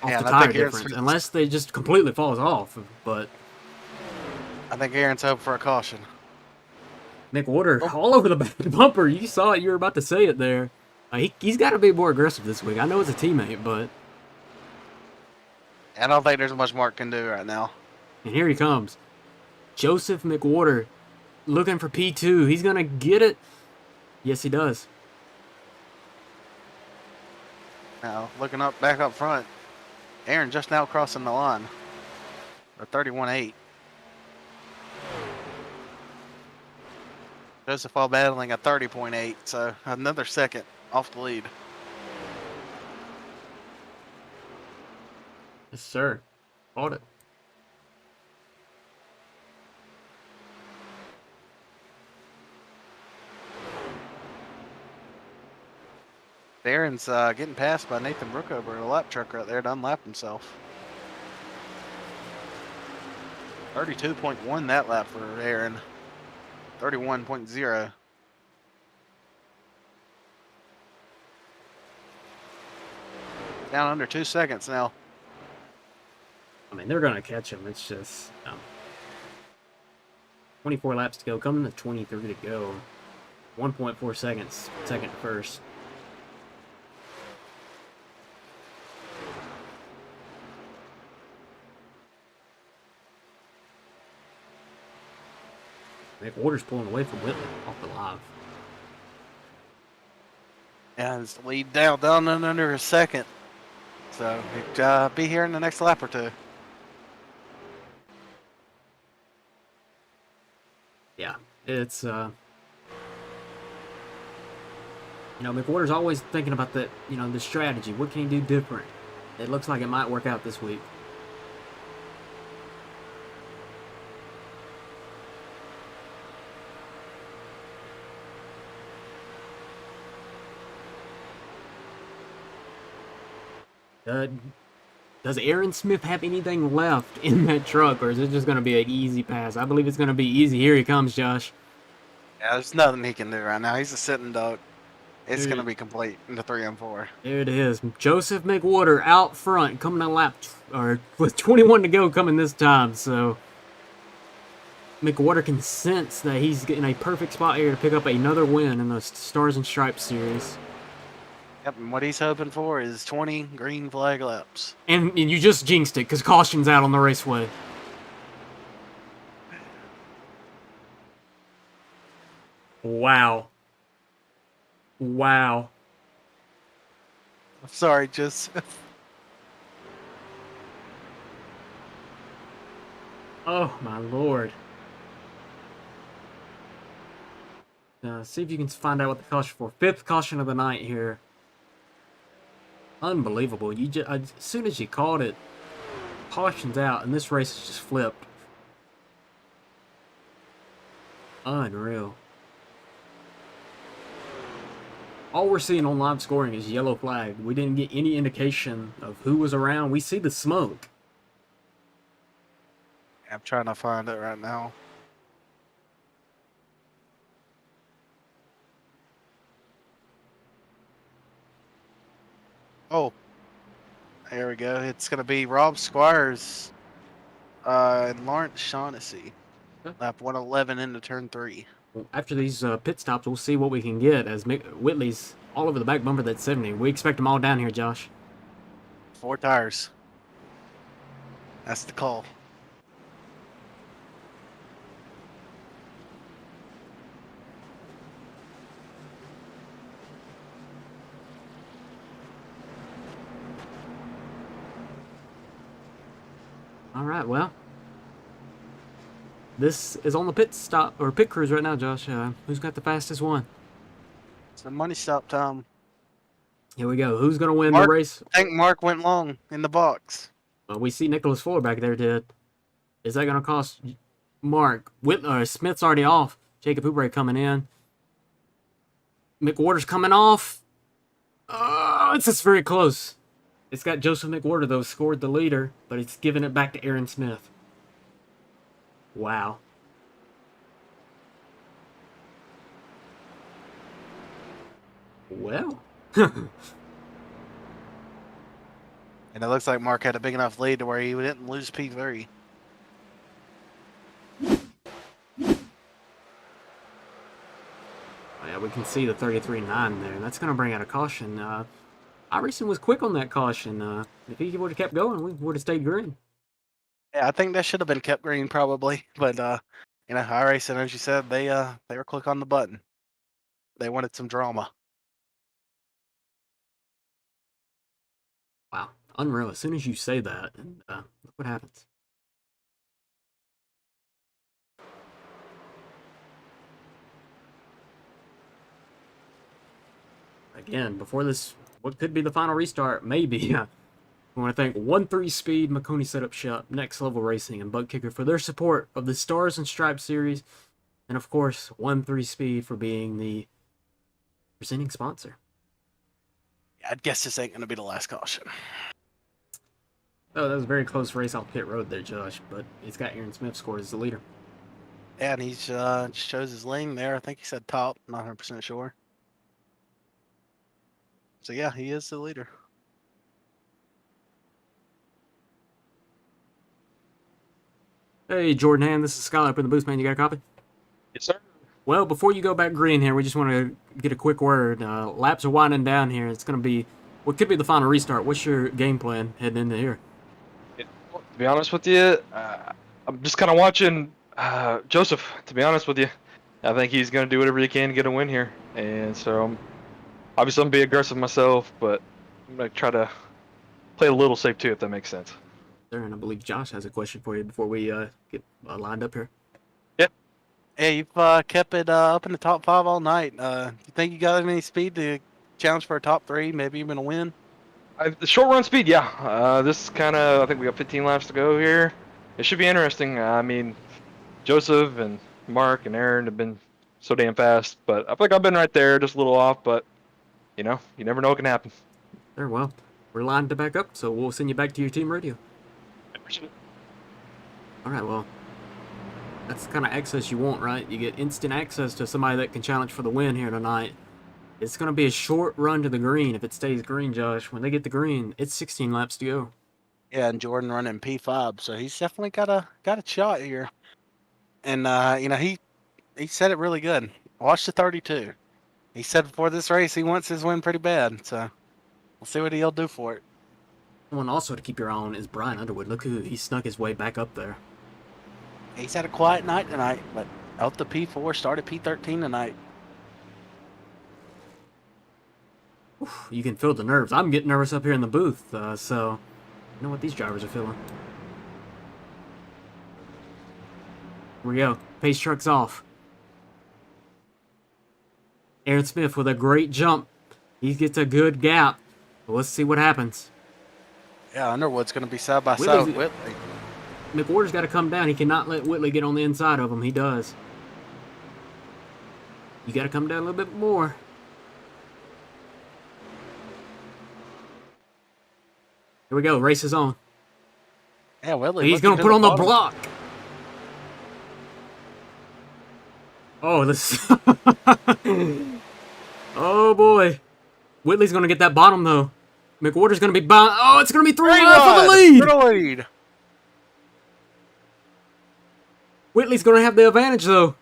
off Yeah, the and I tire think Aaron's difference. gonna- Unless they just completely falls off. But I think Aaron's hoping for a caution. McWhorter all over the back of the bumper. You saw it. You were about to say it there. He's got to be more aggressive this week. I know it's a teammate, but I don't think there's much Mark can do right now. and here he comes, Joseph McWhorter, looking for P2. He's gonna get it. Yes, he does. Now, looking up back up front, Aaron just now crossing the line. A 31.8. Joseph while battling a 30.8, so another second off the lead. Yes, sir. Bought it. Aaron's getting passed by Nathan Brookover, a lap truck right there to unlap himself. 32.1 that lap for Aaron. 31.0. Down under 2 seconds now. I mean, they're gonna catch him. It's just 24 laps to go. Coming to 23 to go. 1.4 seconds, second to first. McWhorter's pulling away from Whitley off the live. And his lead down in under a second. So he'd be here in the next lap or two. Yeah, it's McWhorter's always thinking about the the strategy. What can he do different? It looks like it might work out this week. Does Aaron Smith have anything left in that truck, or is it just going to be an easy pass? I believe it's going to be easy. Here he comes, Josh. Yeah, there's nothing he can do right now. He's a sitting duck. It's Dude. going to be complete in the 3 and 4. There it is. Joseph McWhorter out front, coming on lap, or with 21 to go coming this time. So McWhorter can sense that he's getting a perfect spot here to pick up another win in the Stars and Stripes series. Yep, and what he's hoping for is 20 green flag laps. And you just jinxed it because caution's out on the raceway. Wow. Wow. I'm sorry, Joseph. Oh, my lord. See if you can find out what the caution for. 5th caution of the night here. Unbelievable. As soon as you called it, Caution's out, and this race is just flipped. Unreal. All we're seeing on live scoring is yellow flag. We didn't get any indication of who was around. We see the smoke. I'm trying to find it right now. Oh, there we go. It's going to be Rob Squires and Lawrence Shaughnessy. Okay. Lap 111 into turn 3. After these pit stops, we'll see what we can get as Whitley's all over the back bumper that's 70. We expect them all down here, Josh. 4 tires. That's the call. All right, well, this is on the pit stop or pit cruise right now, Josh. Who's got the fastest one? It's the money stop time. Here we go. Who's gonna win Mark. the race? I think Mark went long in the box. Well, we see Nicholas Fuller back there. Is that gonna cost Mark? Smith's already off. Jacob Oubre coming in. McWhorter's coming off. Oh, it's just very close. It's got Joseph McWhorter, though, scored the leader, but it's giving it back to Aaron Smith. Wow. Well. And it looks like Mark had a big enough lead to where he didn't lose P3. Yeah, we can see the 33.9 there. That's going to bring out a caution. IRacing was quick on that caution. If he would have kept going, we would have stayed green. Yeah, I think that should have been kept green probably. But iRacing, as you said, they were quick on the button. They wanted some drama. Wow, unreal. As soon as you say that, and look what happens. Again, before this, what could be the final restart, maybe. I want to thank 1-3 Speed, Maconi Setup Shop, Next Level Racing, and ButtKicker for their support of the Stars and Stripes series. And of course, 1-3 Speed for being the presenting sponsor. I guess this ain't going to be the last caution. Oh, that was a very close race off pit road there, Josh, but it's got Aaron Smith scored as the leader. Yeah, and he's shows his lane there. I think he said top, not 100% sure. So yeah, he is the leader. Hey, Jordan Hand, this is Skylar up in the booth, man. You got a copy? Yes, sir. Well, before you go back green here, we just want to get a quick word. Laps are winding down here. It's going to be what could be the final restart. What's your game plan heading into here? To be honest with you, I'm just kind of watching Joseph, to be honest with you. I think he's going to do whatever he can to get a win here. And so I'm going to be aggressive myself, but I'm going to try to play a little safe too, if that makes sense. Sir, and I believe Josh has a question for you before we get lined up here. Hey, you've kept it up in the top 5 all night. Do you think you got any speed to challenge for a top 3, maybe even a win? The short run speed, yeah. This kind of, I think we got 15 laps to go here. It should be interesting. I mean, Joseph and Mark and Aaron have been so damn fast, but I feel like I've been right there, just a little off, but, you know, you never know what can happen. Very well. We're lined to back up, so we'll send you back to your team radio. I appreciate it. All right, well, that's the kind of access you want, right? You get instant access to somebody that can challenge for the win here tonight. It's going to be a short run to the green if it stays green, Josh. When they get the green, it's 16 laps to go. Yeah, and Jordan running P5, so he's definitely got a shot here. And he said it really good. Watch the 32. He said before this race he wants his win pretty bad, so we'll see what he'll do for it. Someone also to keep your eye on is Brian Underwood. Look who he snuck his way back up there. He's had a quiet night tonight, but out the P4, started P13 tonight. Oof, you can feel the nerves. I'm getting nervous up here in the booth, so I know what these drivers are feeling. Here we go. Pace truck's off. Aaron Smith with a great jump. He gets a good gap. Well, let's see what happens. Yeah, Underwood's going to be side by side with Whitley. McWhorter's got to come down. He cannot let Whitley get on the inside of him. He does. You got to come down a little bit more. Here we go. Race is on. Yeah, Whitley. He's going to put on the block. Oh, this. Oh, boy. Whitley's going to get that bottom, though. McWhorter's going to be bound. Oh, it's going to be 3-1 for the lead. For the lead. Whitley's going to have the advantage, though.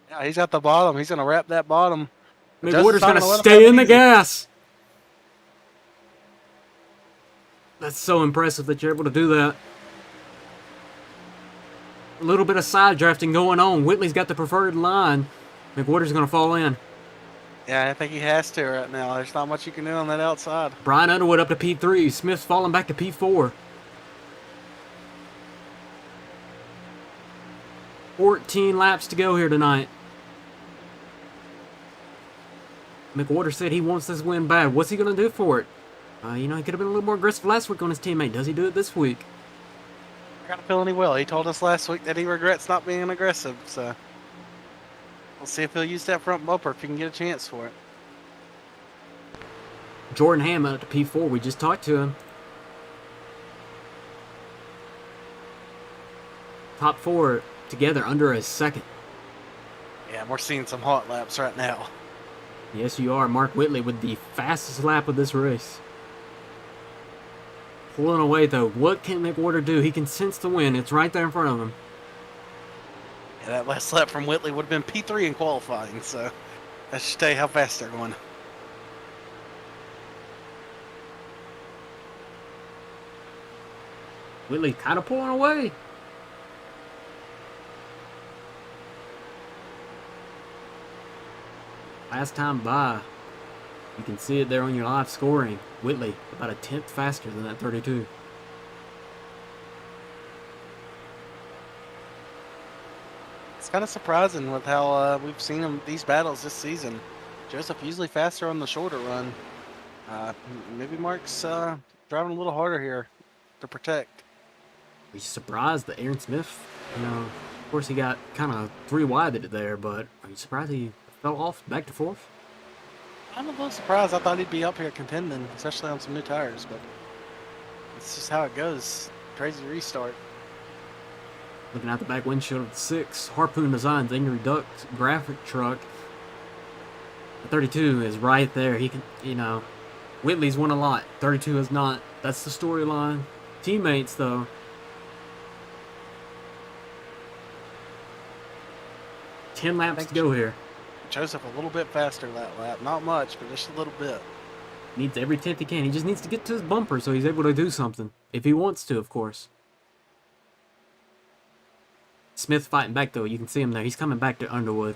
Yeah, he's at the bottom. He's going to wrap that bottom. McWhorter's going to stay in the gas. That's so impressive that you're able to do that. A little bit of side drafting going on. Whitley's got the preferred line. McWhorter's going to fall in. Yeah, I think he has to right now. There's not much you can do on that outside. Brian Underwood up to P3. Smith's falling back to P4. 14 laps to go here tonight. McWhorter said he wants this win bad. What's he going to do for it? He could have been a little more aggressive last week on his teammate. Does he do it this week? I got a feeling he will. He told us last week that he regrets not being aggressive, so we'll see if he'll use that front bumper if he can get a chance for it. Jordan Hammond up to P4. We just talked to him. Top 4 together under a second. Yeah, we're seeing some hot laps right now. Yes, you are. Mark Whitley with the fastest lap of this race. Pulling away, though. What can McWhorter do? He can sense the win. It's right there in front of him. Yeah, that last lap from Whitley would have been P3 in qualifying, so that should tell you how fast they're going. Whitley kind of pulling away. Last time by, you can see it there on your live scoring. Whitley about a tenth faster than that 32. It's kind of surprising with how we've seen him these battles this season. Joseph usually faster on the shorter run. Maybe Mark's driving a little harder here to protect. Are you surprised that Aaron Smith, of course he got kind of 3 wide there, but are you surprised he fell off back to 4th? I'm a little surprised. I thought he'd be up here contending, especially on some new tires, but it's just how it goes. Crazy restart. Looking out the back windshield of the 6, Harpoon Designs Angry Ducks graphic truck. The 32 is right there. He can, Whitley's won a lot. 32 has not. That's the storyline. Teammates, though. Ten laps to go here. Joseph a little bit faster that lap. Not much, but just a little bit. Needs every tenth he can. He just needs to get to his bumper so he's able to do something. If he wants to, of course. Smith fighting back, though. You can see him there. He's coming back to Underwood.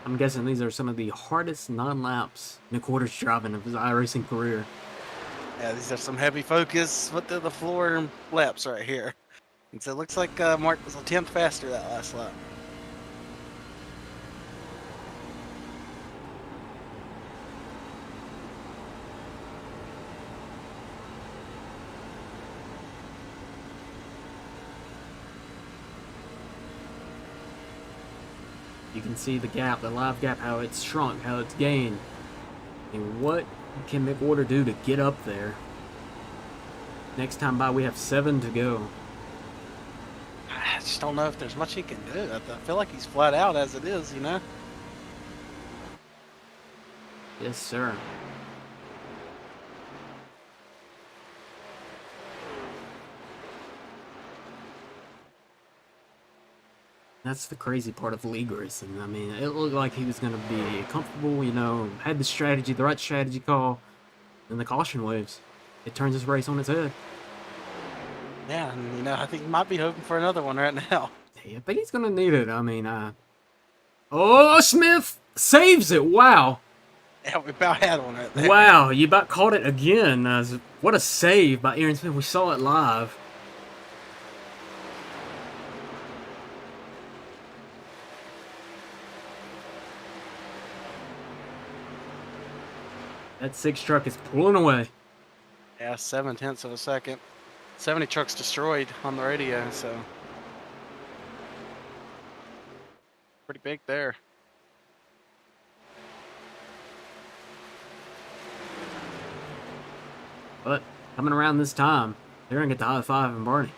I'm guessing these are some of the hardest non-laps McWhorter's driving of his iRacing career. Yeah, these are some heavy focus, foot to the floor laps right here. And so it looks like Mark was a tenth faster that last lap. You can see the gap, the live gap, how it's shrunk, how it's gained. And what can McWhorter do to get up there? Next time by, we have 7 to go. I just don't know if there's much he can do. I feel like he's flat out as it is, Yes, sir. That's the crazy part of league racing. I mean, it looked like he was going to be comfortable, had the strategy, the right strategy call, and the caution waves. It turns this race on its head. Yeah, and I think he might be hoping for another one right now. Yeah, I think he's going to need it. I mean, oh, Smith saves it. Wow. Yeah, we about had one right there. Wow, you about caught it again. What a save by Aaron Smith. We saw it live. That 6 truck is pulling away. Yeah, 0.7 of a second. 70 trucks destroyed on the radio, so pretty big there. But coming around this time, they're going to get the high five and Barney.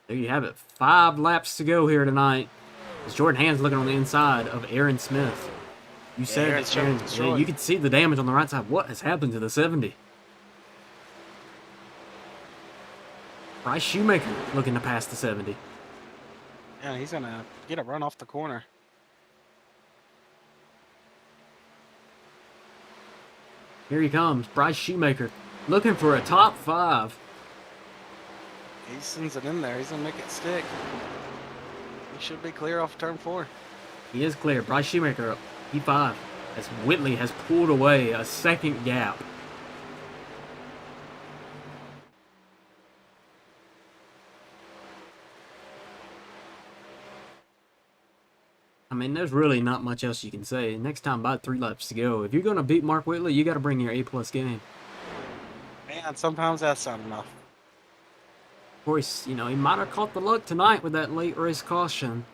There you have it. 5 laps to go here tonight. As Jordan Hand's looking on the inside of Aaron Smith. You said Aaron's that Aaron, destroyed. you can see the damage on the right side. What has happened to the 70? Bryce Shoemaker looking to pass the 70. Yeah, he's gonna get a run off the corner. Here he comes, Bryce Shoemaker, looking for a top 5. He sends it in there. He's gonna make it stick. He should be clear off turn 4. He is clear. Bryce Shoemaker up P5 as Whitley has pulled away a second gap. I mean, there's really not much else you can say. Next time, about 3 laps to go. If you're going to beat Mark Whitley, you got to bring your A+ game. Man, sometimes that's not enough. Of course, you know, he might have caught the luck tonight with that late race caution.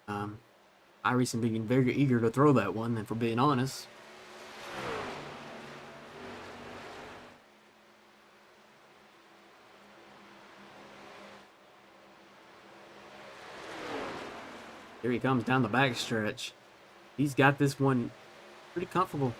IRacing being very eager to throw that one, if we're being honest. Here he comes down the backstretch. He's got this one pretty comfortable.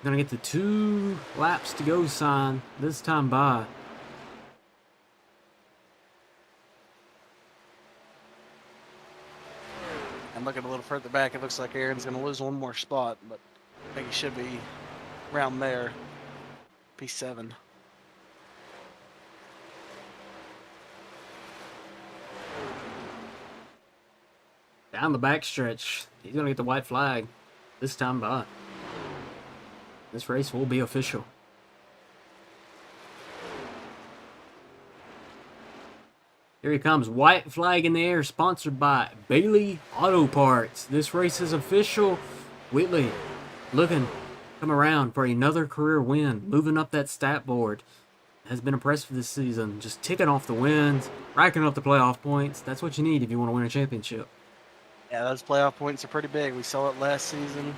Gonna get the 2 laps to go sign this time by. And looking a little further back, it looks like Aaron's gonna lose one more spot, but I think he should be around there. P7. Down the backstretch. He's gonna get the white flag this time by. This race will be official. Here he comes. White flag in the air, sponsored by Bailey Auto Parts. This race is official. Whitley looking to come around for another career win. Moving up that stat board. Has been impressive this season. Just ticking off the wins, racking up the playoff points. That's what you need if you want to win a championship. Yeah, those playoff points are pretty big. We saw it last season,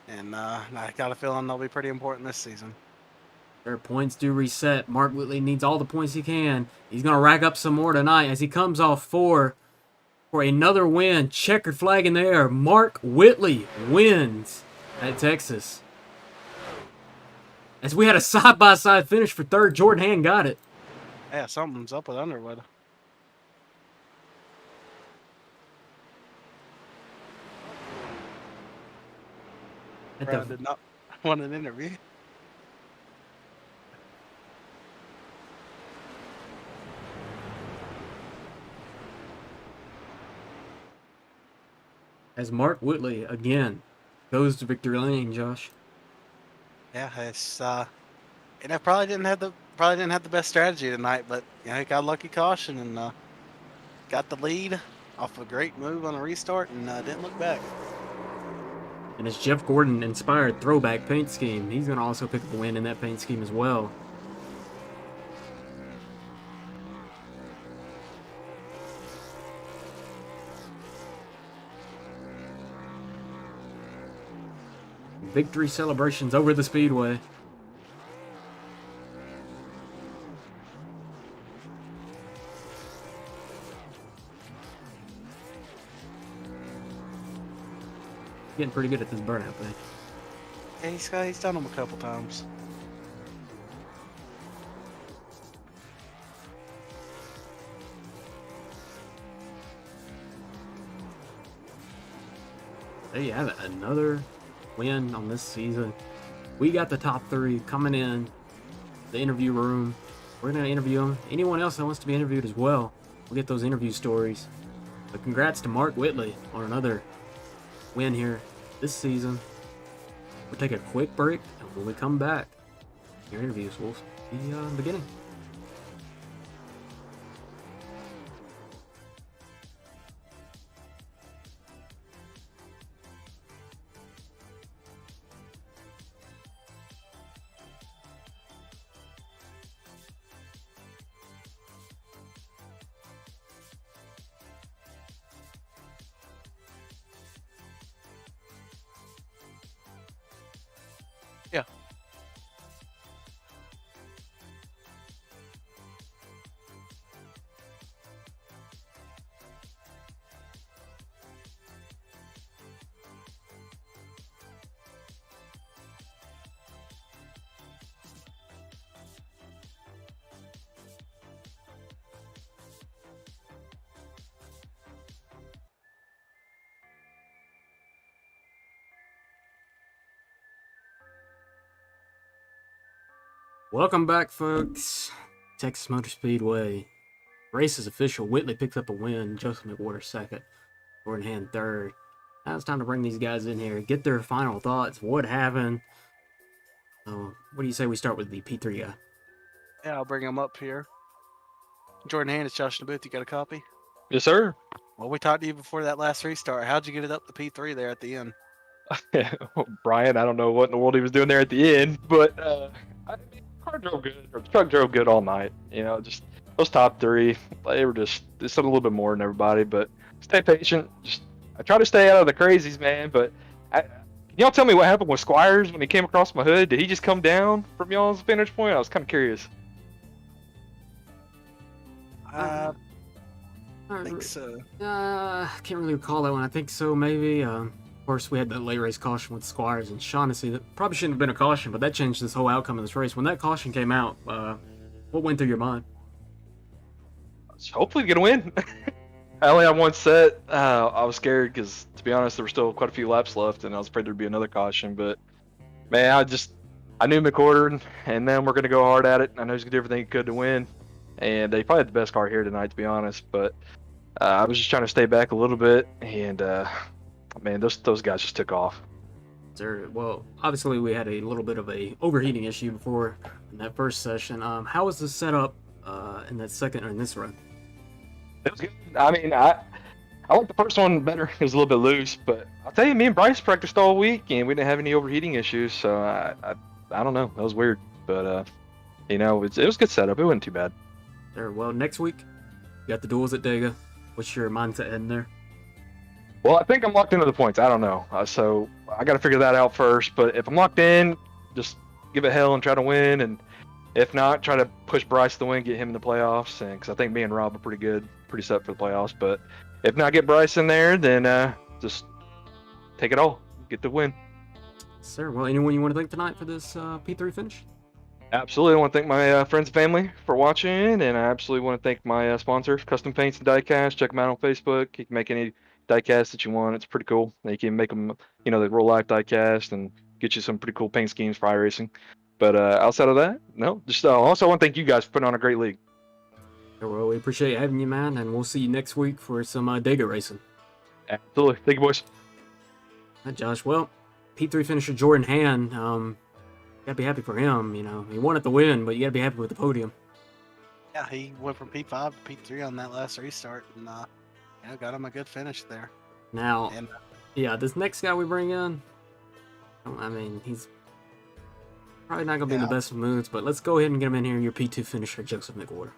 and I got a feeling they'll be pretty important this season. Their points do reset. Mark Whitley needs all the points he can. He's going to rack up some more tonight as he comes off 4 for another win. Checkered flag in the air. Mark Whitley wins at Texas. As we had a side-by-side finish for 3rd, Jordan Hand got it. Yeah, something's up with Underwood. Brad did not want an interview. As Mark Whitley again goes to victory lane, Josh. Yeah, it's and I probably didn't have the best strategy tonight, but you know, he got a lucky caution and got the lead off a great move on a restart and didn't look back. And his Jeff Gordon inspired throwback paint scheme, he's going to also pick up the win in that paint scheme as well. Victory celebrations over the Speedway. Getting pretty good at this burnout thing. Yeah, he's done them a couple times. There you have it, another win on this season. We got the top 3 coming in the interview room we're going to interview him. Anyone else that wants to be interviewed as well, we'll get those interview stories. But congrats to Mark Whitley on another win here this season. We'll take a quick break, and when we come back, your interviews will be beginning. Yeah. Welcome back, folks. Texas Motor Speedway. Race is official. Whitley picks up a win. Joseph McWhorter second. Jordan Hand third. Now it's time to bring these guys in here, get their final thoughts. What happened? What do you say we start with the P3 guy? Yeah, I'll bring him up here. Jordan Hand, it's Josh in the booth. You got a copy? Yes, sir. Well, we talked to you before that last restart. How'd you get it up to P3 there at the end? Brian, I don't know what in the world he was doing there at the end, but I mean, car drove good, or the truck drove good all night. You know, just those top three, they were just something a little bit more than everybody. But stay patient. I try to stay out of the crazies, man. But can y'all tell me what happened with Squires when he came across my hood? Did he just come down from y'all's vantage point? I was kind of curious. I think so. I can't really recall that one. I think so, maybe. Of course, we had that late race caution with Squires and Shaughnessy. That probably shouldn't have been a caution, but that changed this whole outcome of this race. When that caution came out, what went through your mind? Hopefully get a win. I only had one set. I was scared because, to be honest, there were still quite a few laps left, and I was afraid there'd be another caution. But man, I knew McWhorter, and then we're gonna go hard at it. I know he's gonna do everything he could to win, and he probably had the best car here tonight, to be honest. But I was just trying to stay back a little bit, and man, those guys just took off. Sir, well, obviously we had a little bit of a overheating issue before in that first session. How was the setup in that second or in this run? It was good. I mean, I like the first one better. It was a little bit loose, but I'll tell you, me and Bryce practiced all week, and we didn't have any overheating issues. So I don't know. That was weird, but you know, it was a good setup. It wasn't too bad. Sir, well, next week you got the duels at Dega. What's your mindset heading there? Well, I think I'm locked into the points. I don't know. So I got to figure that out first. But if I'm locked in, just give it hell and try to win. And if not, try to push Bryce to the win, get him in the playoffs. And because I think me and Rob are pretty good, pretty set for the playoffs. But if not, get Bryce in there, then just take it all, get the win. Sir, well, anyone you want to thank tonight for this P3 finish? Absolutely. I want to thank my friends and family for watching. And I absolutely want to thank my sponsor, Custom Paints and Diecast. Check them out on Facebook. You can make any diecast that you want. It's pretty cool. You can make them, you know, the real life diecast and get you some pretty cool paint schemes for iRacing. But outside of that, no. Just also want to thank you guys for putting on a great league. Well, we appreciate having you, man, and we'll see you next week for some Dega racing. Absolutely. Thank you, boys. Hi, Josh. Well, P3 finisher Jordan Hand, gotta be happy for him. You know, he wanted to win, but you gotta be happy with the podium. Yeah, he went from P5 to P3 on that last restart, and got him a good finish there. Now, And yeah, this next guy we bring in, I mean, he's probably not gonna be in the best of moods, but let's go ahead and get him in here. Your P2 finisher, Joseph McWhorter.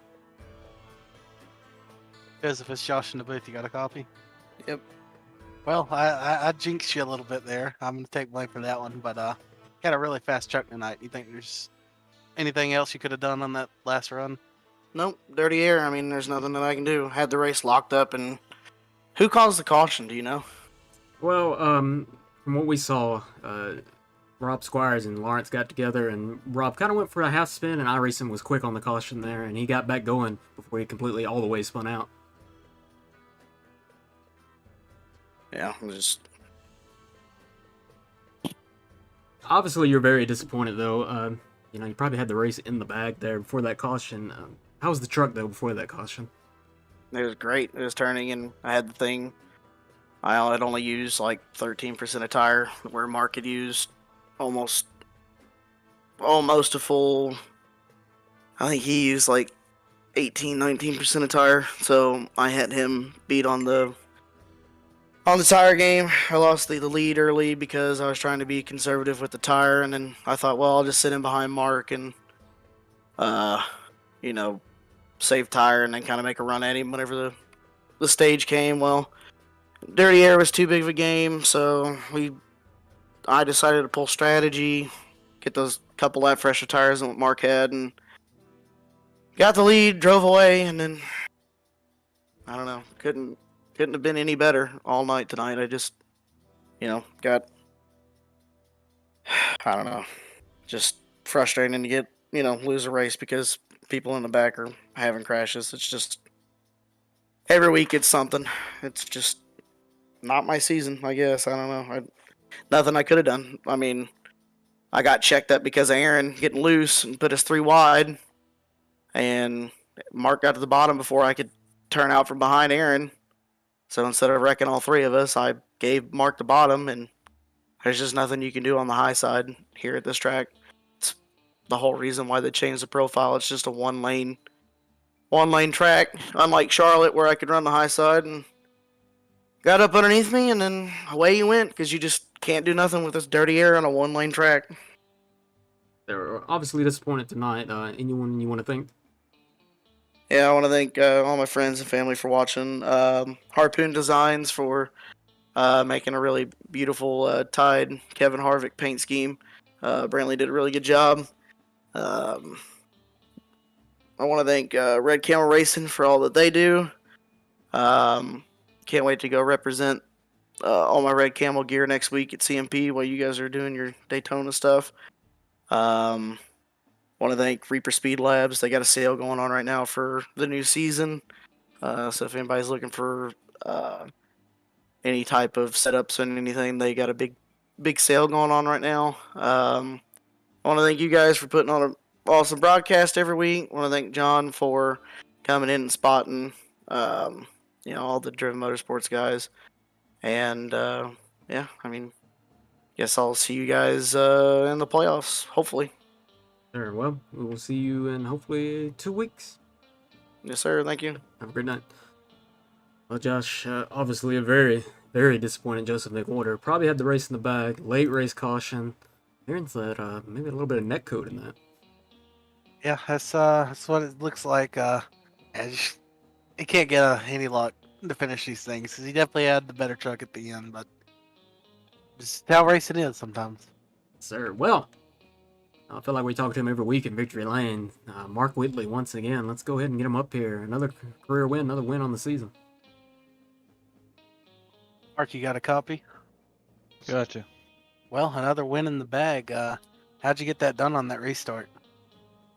Joseph, it's Josh in the booth. You got a copy? Yep. Well, I jinxed you a little bit there. I'm going to take blame for that one, but had a really fast truck tonight. You think there's anything else you could have done on that last run? Nope, dirty air. I mean, there's nothing that I can do. Had the race locked up, and who caused the caution? Do you know? Well, from what we saw, Rob Squires and Lawrence got together, and Rob kind of went for a half spin, and iRacing was quick on the caution there, and he got back going before he completely all the way spun out. Yeah, just Obviously, you're very disappointed, though. You know, you probably had the race in the bag there before that caution. How was the truck though before that caution? It was great. It was turning, and I had the thing. I had only used like 13% of tire, where Mark had used almost a full. I think he used like 19% of tire. So I had him beat on the tire game. I lost the lead early because I was trying to be conservative with the tire, and then I thought, well, I'll just sit in behind Mark and, you know, save tire and then kind of make a run at him whenever the stage came. Well, Dirty Air was too big of a game, so I decided to pull strategy, get those couple lap fresher tires than what Mark had, and got the lead, drove away, and then I don't know, couldn't have been any better all night tonight. I just, got, I don't know, just frustrating to get, lose a race because people in the back are having crashes. It's just every week it's something. It's just not my season, I guess. I don't know. Nothing I could have done. I mean, I got checked up because of Aaron getting loose and put us 3 wide, and Mark got to the bottom before I could turn out from behind Aaron. So instead of wrecking all 3 of us, I gave Mark the bottom, and there's just nothing you can do on the high side here at this track. It's the whole reason why they changed the profile. It's just a one lane track, unlike Charlotte where I could run the high side, and got up underneath me, and then away you went because you just can't do nothing with this Dirty Air on a 1-lane track. They're obviously disappointed tonight. Anyone you want to thank? Yeah, I want to thank all my friends and family for watching. Harpoon Designs for making a really beautiful Tide Kevin Harvick paint scheme. Brantley did a really good job. I want to thank Red Camel Racing for all that they do. Can't wait to go represent all my Red Camel gear next week at CMP while you guys are doing your Daytona stuff. Want to thank Reaper Speed Labs. They got a sale going on right now for the new season. So if anybody's looking for any type of setups and anything, they got a big sale going on right now. I want to thank you guys for putting on an awesome broadcast every week. I want to thank John for coming in and spotting, all the Driven Motorsports guys. And yeah, I mean, guess I'll see you guys in the playoffs, hopefully. Sure. Well, we will see you in hopefully 2 weeks. Yes, sir. Thank you. Have a great night. Well, Josh, obviously a very, very disappointed Joseph McWhorter. Probably had the race in the bag. Late race caution. Aaron's that maybe a little bit of net code in that. Yeah, that's what it looks like. He can't get any luck to finish these things because he definitely had the better truck at the end, but just how racing is sometimes. Sir, well, I feel like we talk to him every week in Victory Lane. Mark Whitley, once again. Let's go ahead and get him up here. Another career win, another win on the season. Mark, you got a copy? Gotcha. Well, another win in the bag. How'd you get that done on that restart?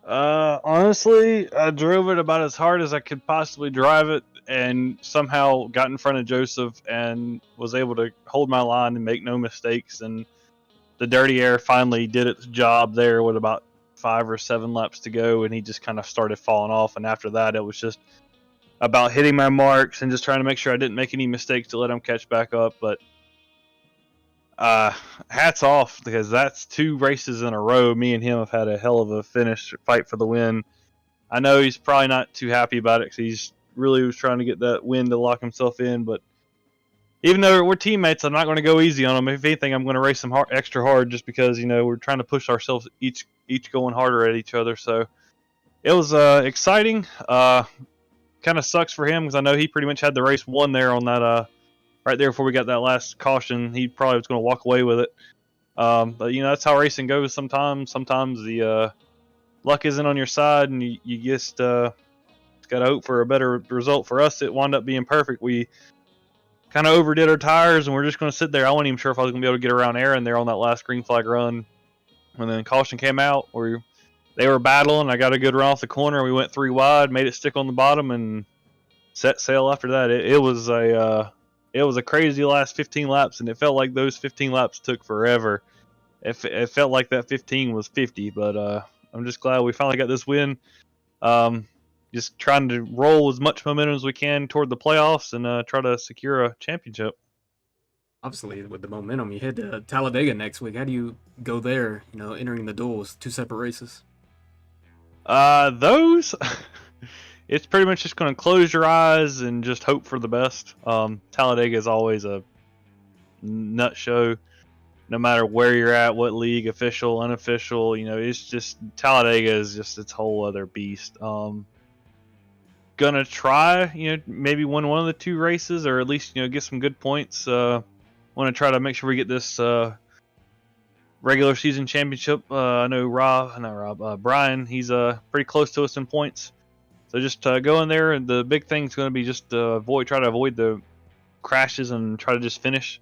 Honestly, I drove it about as hard as I could possibly drive it, and somehow got in front of Joseph and was able to hold my line and make no mistakes. And the Dirty Air finally did its job there with about 5 or 7 laps to go, and he just kind of started falling off. And after that, it was just about hitting my marks and just trying to make sure I didn't make any mistakes to let him catch back up. But hats off, because that's 2 races in a row. Me and him have had a hell of a finish fight for the win. I know he's probably not too happy about it because he's really was trying to get that win to lock himself in. But even though we're teammates, I'm not going to go easy on him. If anything, I'm going to race him extra hard just because, we're trying to push ourselves each going harder at each other. So it was exciting. Kind of sucks for him because I know he pretty much had the race won there on that right there before we got that last caution. He probably was going to walk away with it. But that's how racing goes sometimes. Sometimes the luck isn't on your side, and you just got to hope for a better result. For us, it wound up being perfect. We kind of overdid our tires, and we're just going to sit there. I wasn't even sure if I was going to be able to get around Aaron there on that last green flag run. When then caution came out, they were battling. I got a good run off the corner. We went 3 wide, made it stick on the bottom, and set sail after that. It was a crazy last 15 laps, and it felt like those 15 laps took forever. It felt like that 15 was 50, but I'm just glad we finally got this win. Just trying to roll as much momentum as we can toward the playoffs and try to secure a championship. Obviously, with the momentum, you head to Talladega next week. How do you go there? Entering the duels, 2 separate races. Those, it's pretty much just going to close your eyes and just hope for the best. Talladega is always a nut show, no matter where you're at, what league, official, unofficial. It's just Talladega is just its whole other beast. Gonna try, maybe win one of the 2 races, or at least get some good points. Want to try to make sure we get this regular season championship. I know Brian, he's pretty close to us in points. So just go in there, and the big thing's going to be just try to avoid the crashes and try to just finish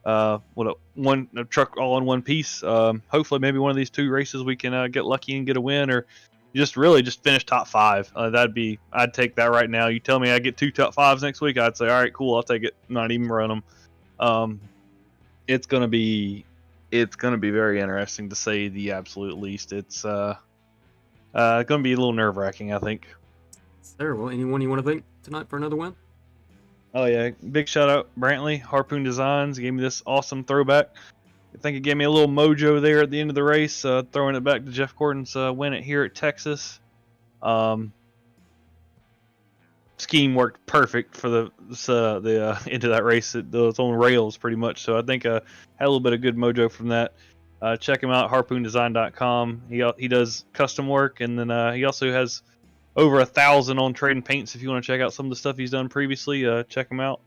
with a truck all in one piece. Hopefully, maybe one of these 2 races we can get lucky and get a win, or just finish top 5. I'd take that right now. You tell me I get 2 top 5s next week, I'd say, all right, cool, I'll take it. Not even run them. It's gonna be very interesting, to say the absolute least. It's gonna be a little nerve-wracking, I think. Sir, well, anyone you want to thank tonight for another win? Oh yeah, big shout out Brantley, Harpoon Designs, gave me this awesome throwback. I think it gave me a little mojo there at the end of the race, throwing it back to Jeff Gordon's win it here at Texas. Scheme worked perfect for the into that race. It was on rails pretty much, so I think had a little bit of good mojo from that. Check him out, harpoondesign.com. He does custom work, and then he also has over 1,000 on trade and paints. If you want to check out some of the stuff he's done previously, check him out.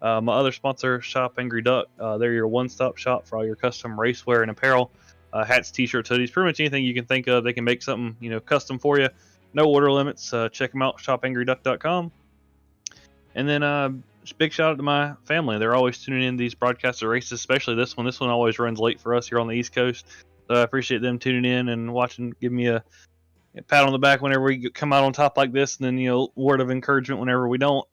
My other sponsor, Shop Angry Duck. They're your one-stop shop for all your custom racewear and apparel, hats, t-shirts, hoodies, pretty much anything you can think of. They can make something custom for you. No order limits. Check them out, shopangryduck.com. And then just big shout out to my family. They're always tuning in these broadcasts of races, especially this one. This one always runs late for us here on the East Coast. So I appreciate them tuning in and watching, giving me a pat on the back whenever we come out on top like this, and then word of encouragement whenever we don't.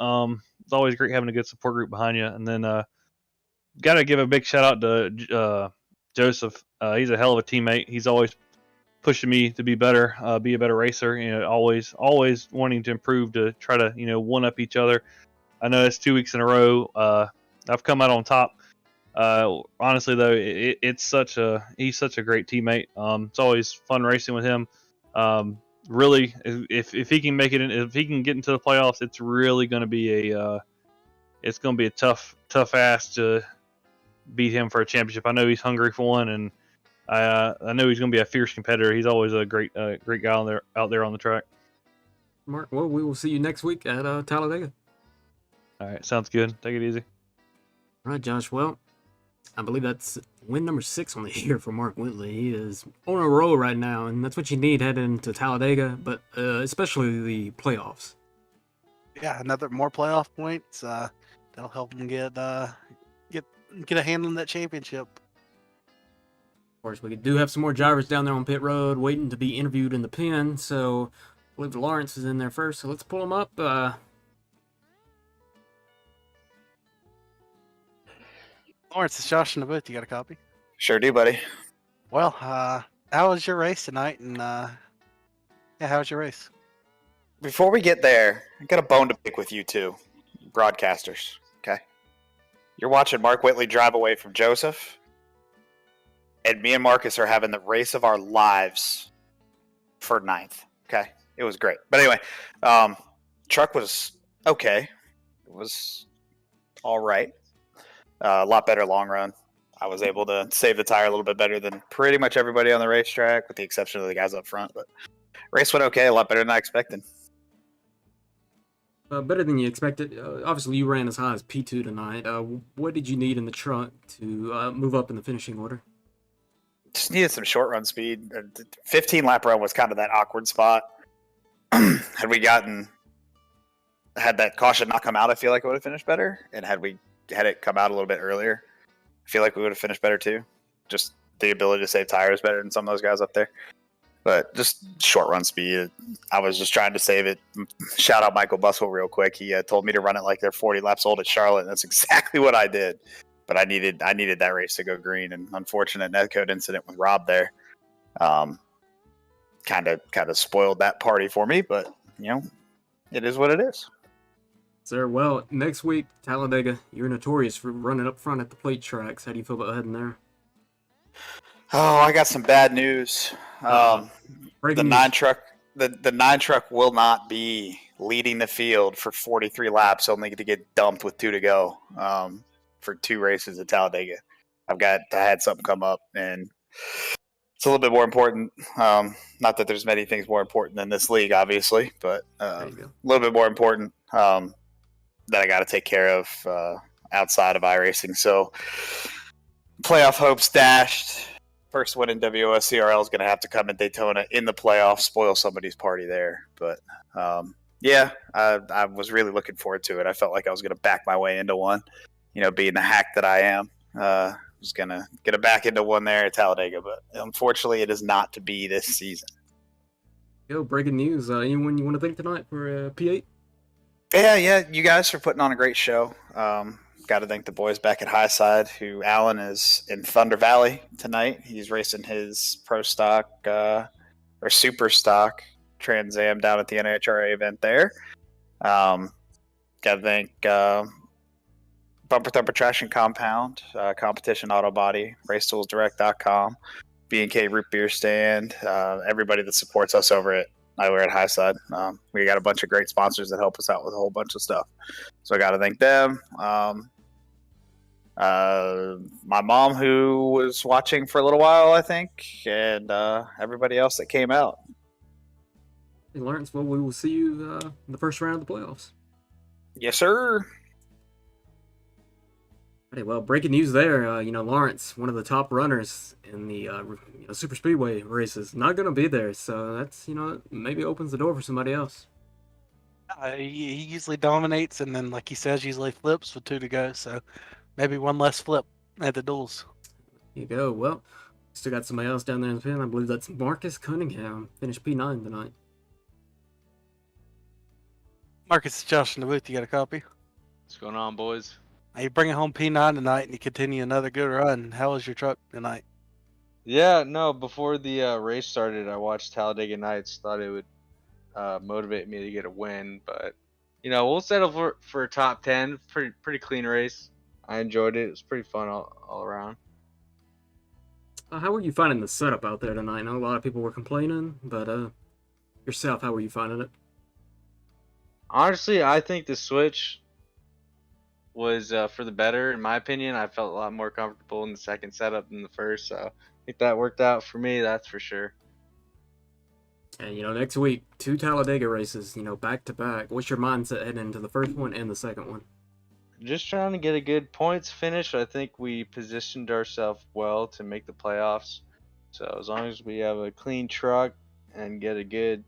It's always great having a good support group behind you. And then got to give a big shout out to Joseph. He's a hell of a teammate. He's always pushing me to be better, be a better racer. Always wanting to improve, to try to one up each other. I know it's 2 weeks in a row. I've come out on top. Honestly, though, he's such a great teammate. It's always fun racing with him. Really, if he can make it in, if he can get into the playoffs, it's really going to be a tough ask to beat him for a championship. I know he's hungry for one, and I know he's going to be a fierce competitor. He's always a great guy out there on the track. Mark, well, we will see you next week at Talladega. All right, sounds good. Take it easy. All right, Josh. Well, I believe that's win number 6 on the year for Mark Whitley. He is on a roll right now, and that's what you need heading into Talladega, but especially the playoffs. Yeah, more playoff points. That'll help him get a hand on that championship. Of course, we do have some more drivers down there on pit road waiting to be interviewed in the pen, so I believe Lawrence is in there first, so let's pull him up. Lawrence, it's Josh in the booth. You got a copy? Sure do, buddy. Well, how was your race tonight? And how was your race? Before we get there, I got a bone to pick with you two, broadcasters. Okay, you're watching Mark Whitley drive away from Joseph, and me and Marcus are having the race of our lives for 9th. Okay, it was great. But anyway, truck was okay. It was all right. A lot better long run. I was able to save the tire a little bit better than pretty much everybody on the racetrack, with the exception of the guys up front. But race went okay, a lot better than I expected. Better than you expected. Obviously, you ran as high as P2 tonight. What did you need in the truck to move up in the finishing order? Just needed some short run speed. 15 lap run was kind of that awkward spot. Had we had that caution not come out, I feel like it would have finished better. And had it come out a little bit earlier, I feel like we would have finished better too. Just the ability to save tires better than some of those guys up there. But just short run speed, I was just trying to save it. Shout out Michael Buswell real quick. He told me to run it like they're 40 laps old at Charlotte, and that's exactly what I did. But I needed that race to go green, and unfortunate netcode incident with Rob there. kind of spoiled that party for me. But it is what it is. Sir, well, next week, Talladega, you're notorious for running up front at the plate tracks. How do you feel about heading there? Oh, I got some bad news. The Breaking news. 9 truck, the 9 truck will not be leading the field for 43 laps, only to get dumped with 2 to go for 2 races at Talladega. I had something come up, and it's a little bit more important. Not that there's many things more important than this league, obviously, but a little bit more important that I got to take care of outside of iRacing. So playoff hopes dashed. First win in WOSCRL is going to have to come in Daytona in the playoffs, spoil somebody's party there. But I was really looking forward to it. I felt like I was going to back my way into one, being the hack that I am. I was going to get a back into one there at Talladega, but unfortunately it is not to be this season. Yo, breaking news. Anyone you want to thank tonight for P8? Yeah, you guys are putting on a great show. Got to thank the boys back at Highside, who Alan is in Thunder Valley tonight. He's racing his pro stock or super stock Trans Am down at the NHRA event there. Got to thank Bumper Thumper Trash and Compound, Competition Auto Body, RaceToolsDirect.com, B&K Root Beer Stand, everybody that supports us over at We're at Highside. We got a bunch of great sponsors that help us out with a whole bunch of stuff. So I got to thank them. My mom, who was watching for a little while, I think, and everybody else that came out. Hey, Lawrence, well, we will see you in the first round of the playoffs. Yes, sir. Okay, well, breaking news there. Lawrence, one of the top runners in the super speedway races, not going to be there. So that's maybe opens the door for somebody else. He usually dominates, and then, like he says, usually flips with 2 to go. So maybe one less flip at the duels. There you go. Well, still got somebody else down there in the pen. I believe that's Marcus Cunningham. Finished P9 tonight. Marcus, Josh in the booth. You got a copy? What's going on, boys? You bring it home P9 tonight, and you continue another good run. How was your truck tonight? Yeah, no, before the race started, I watched Talladega Nights. Thought it would motivate me to get a win, but we'll settle for a top 10. Pretty clean race. I enjoyed it. It was pretty fun all around. How were you finding the setup out there tonight? I know a lot of people were complaining, but yourself, how were you finding it? Honestly, I think the switch was for the better, in my opinion. I felt a lot more comfortable in the second setup than the first, so I think that worked out for me, that's for sure. And next week, 2 Talladega races, back to back. What's your mindset heading into the first one and the second one? Just trying to get a good points finish. I think we positioned ourselves well to make the playoffs. So as long as we have a clean truck and get a good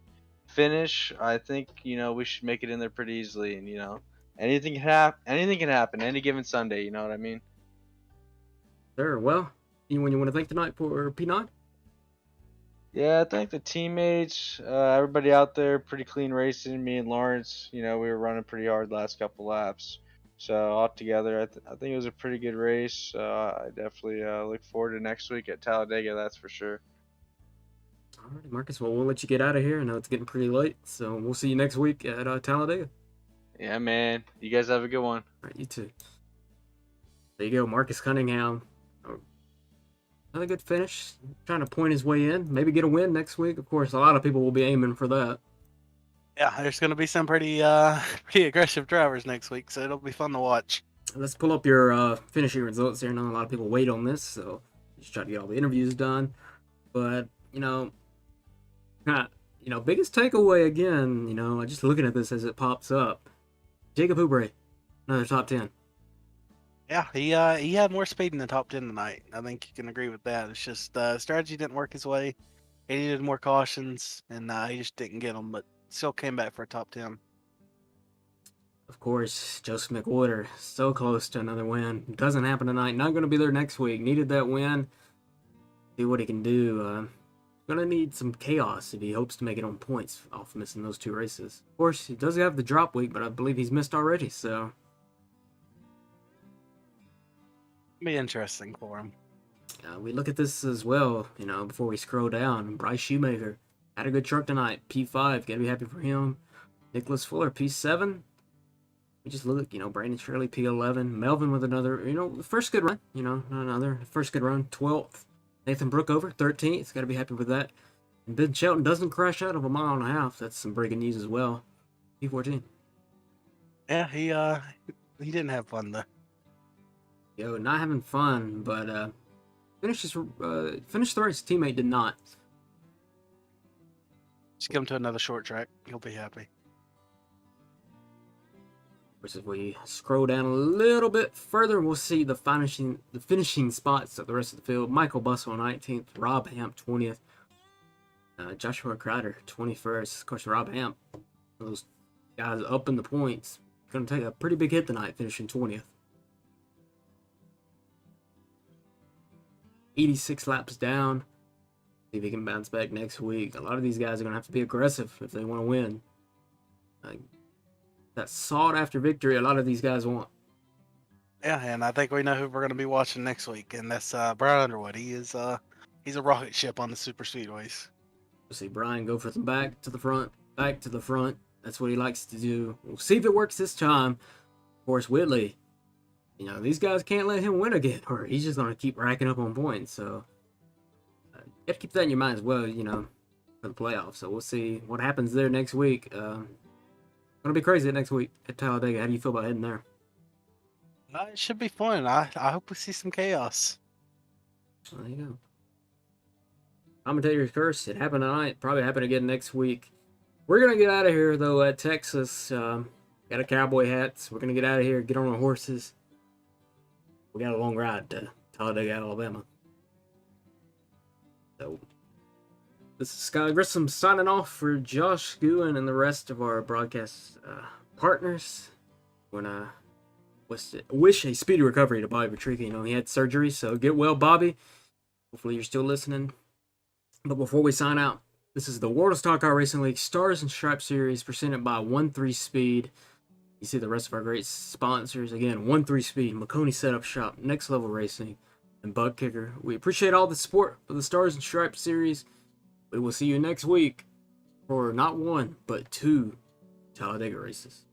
finish, I think we should make it in there pretty easily. And anything can happen any given Sunday. You know what I mean? Sure. Well, anyone you want to thank tonight for P9? Yeah, I think the teammates, everybody out there, pretty clean racing. Me and Lawrence, we were running pretty hard the last couple laps. So all together, I think it was a pretty good race. I definitely look forward to next week at Talladega, that's for sure. All right, Marcus, well, we'll let you get out of here. I know it's getting pretty late, so we'll see you next week at Talladega. Yeah, man. You guys have a good one. All right, you too. There you go, Marcus Cunningham. Another good finish. Trying to point his way in. Maybe get a win next week. Of course, a lot of people will be aiming for that. Yeah, there's going to be some pretty aggressive drivers next week, so it'll be fun to watch. Let's pull up your finishing results here. I know a lot of people wait on this, so just try to get all the interviews done. But, biggest takeaway again, just looking at this as it pops up. Jacob Oubre, another top 10. Yeah, he had more speed in the top 10 tonight. I think you can agree with that. It's just strategy didn't work his way. He needed more cautions, and he just didn't get them, but still came back for a top 10. Of course, Joseph McWhorter, so close to another win. Doesn't happen tonight. Not going to be there next week. Needed that win. See what he can do. Going to need some chaos if he hopes to make it on points off missing those 2 races. Of course, he does have the drop week, but I believe he's missed already, so... Be interesting for him. We look at this as well, before we scroll down. Bryce Shoemaker, Had a good truck tonight. P5, gotta be happy for him. Nicholas Fuller, P7. We just look, Brandon Shirley, P11. Melvin with another, first good run, not another. First good run, 12th. Nathan Brookover, 13th. Gotta be happy with that. And Ben Shelton doesn't crash out of a mile and a half. That's some breaking news as well. P14. Yeah, he didn't have fun though. Yo, not having fun, but finished the race. His teammate did not. Just give him to another short track. He'll be happy. As we scroll down a little bit further, we'll see the finishing spots of the rest of the field. Michael Bussell, 19th. Rob Hamp, 20th. Joshua Crider, 21st. Of course, Rob Hamp, one of those guys up in the points. Going to take a pretty big hit tonight, finishing 20th. 86 laps down. See if he can bounce back next week. A lot of these guys are going to have to be aggressive if they want to win. That sought-after victory a lot of these guys want. Yeah, and I think we know who we're going to be watching next week, and that's Brian Underwood. He's a rocket ship on the super speedways. We'll see Brian go from back to the front, back to the front. That's what he likes to do. We'll see if it works this time. Of course, Whitley, these guys can't let him win again, or he's just going to keep racking up on points. So you have to keep that in your mind as well, for the playoffs. So we'll see what happens there next week. Gonna be crazy next week at Talladega. How do you feel about heading there? It should be fun. I hope we see some chaos. There you go. Commentator's curse. It happened tonight. Probably happen again next week. We're gonna get out of here though at Texas. Got a cowboy hats. We're gonna get out of here. Get on our horses. We got a long ride to Talladega, Alabama. So this is Scott Grissom signing off for Josh Guin and the rest of our broadcast partners. We're gonna wish a speedy recovery to Bobby Patrick. He had surgery, so get well, Bobby. Hopefully you're still listening. But before we sign out, this is the World of Stock Car Racing League Stars and Stripes Series presented by 1-3 Speed. You see the rest of our great sponsors. Again, 1-3 Speed, Maconi Setup Shop, Next Level Racing, and ButtKicker. We appreciate all the support for the Stars and Stripes Series. We will see you next week for not one, but 2 Talladega races.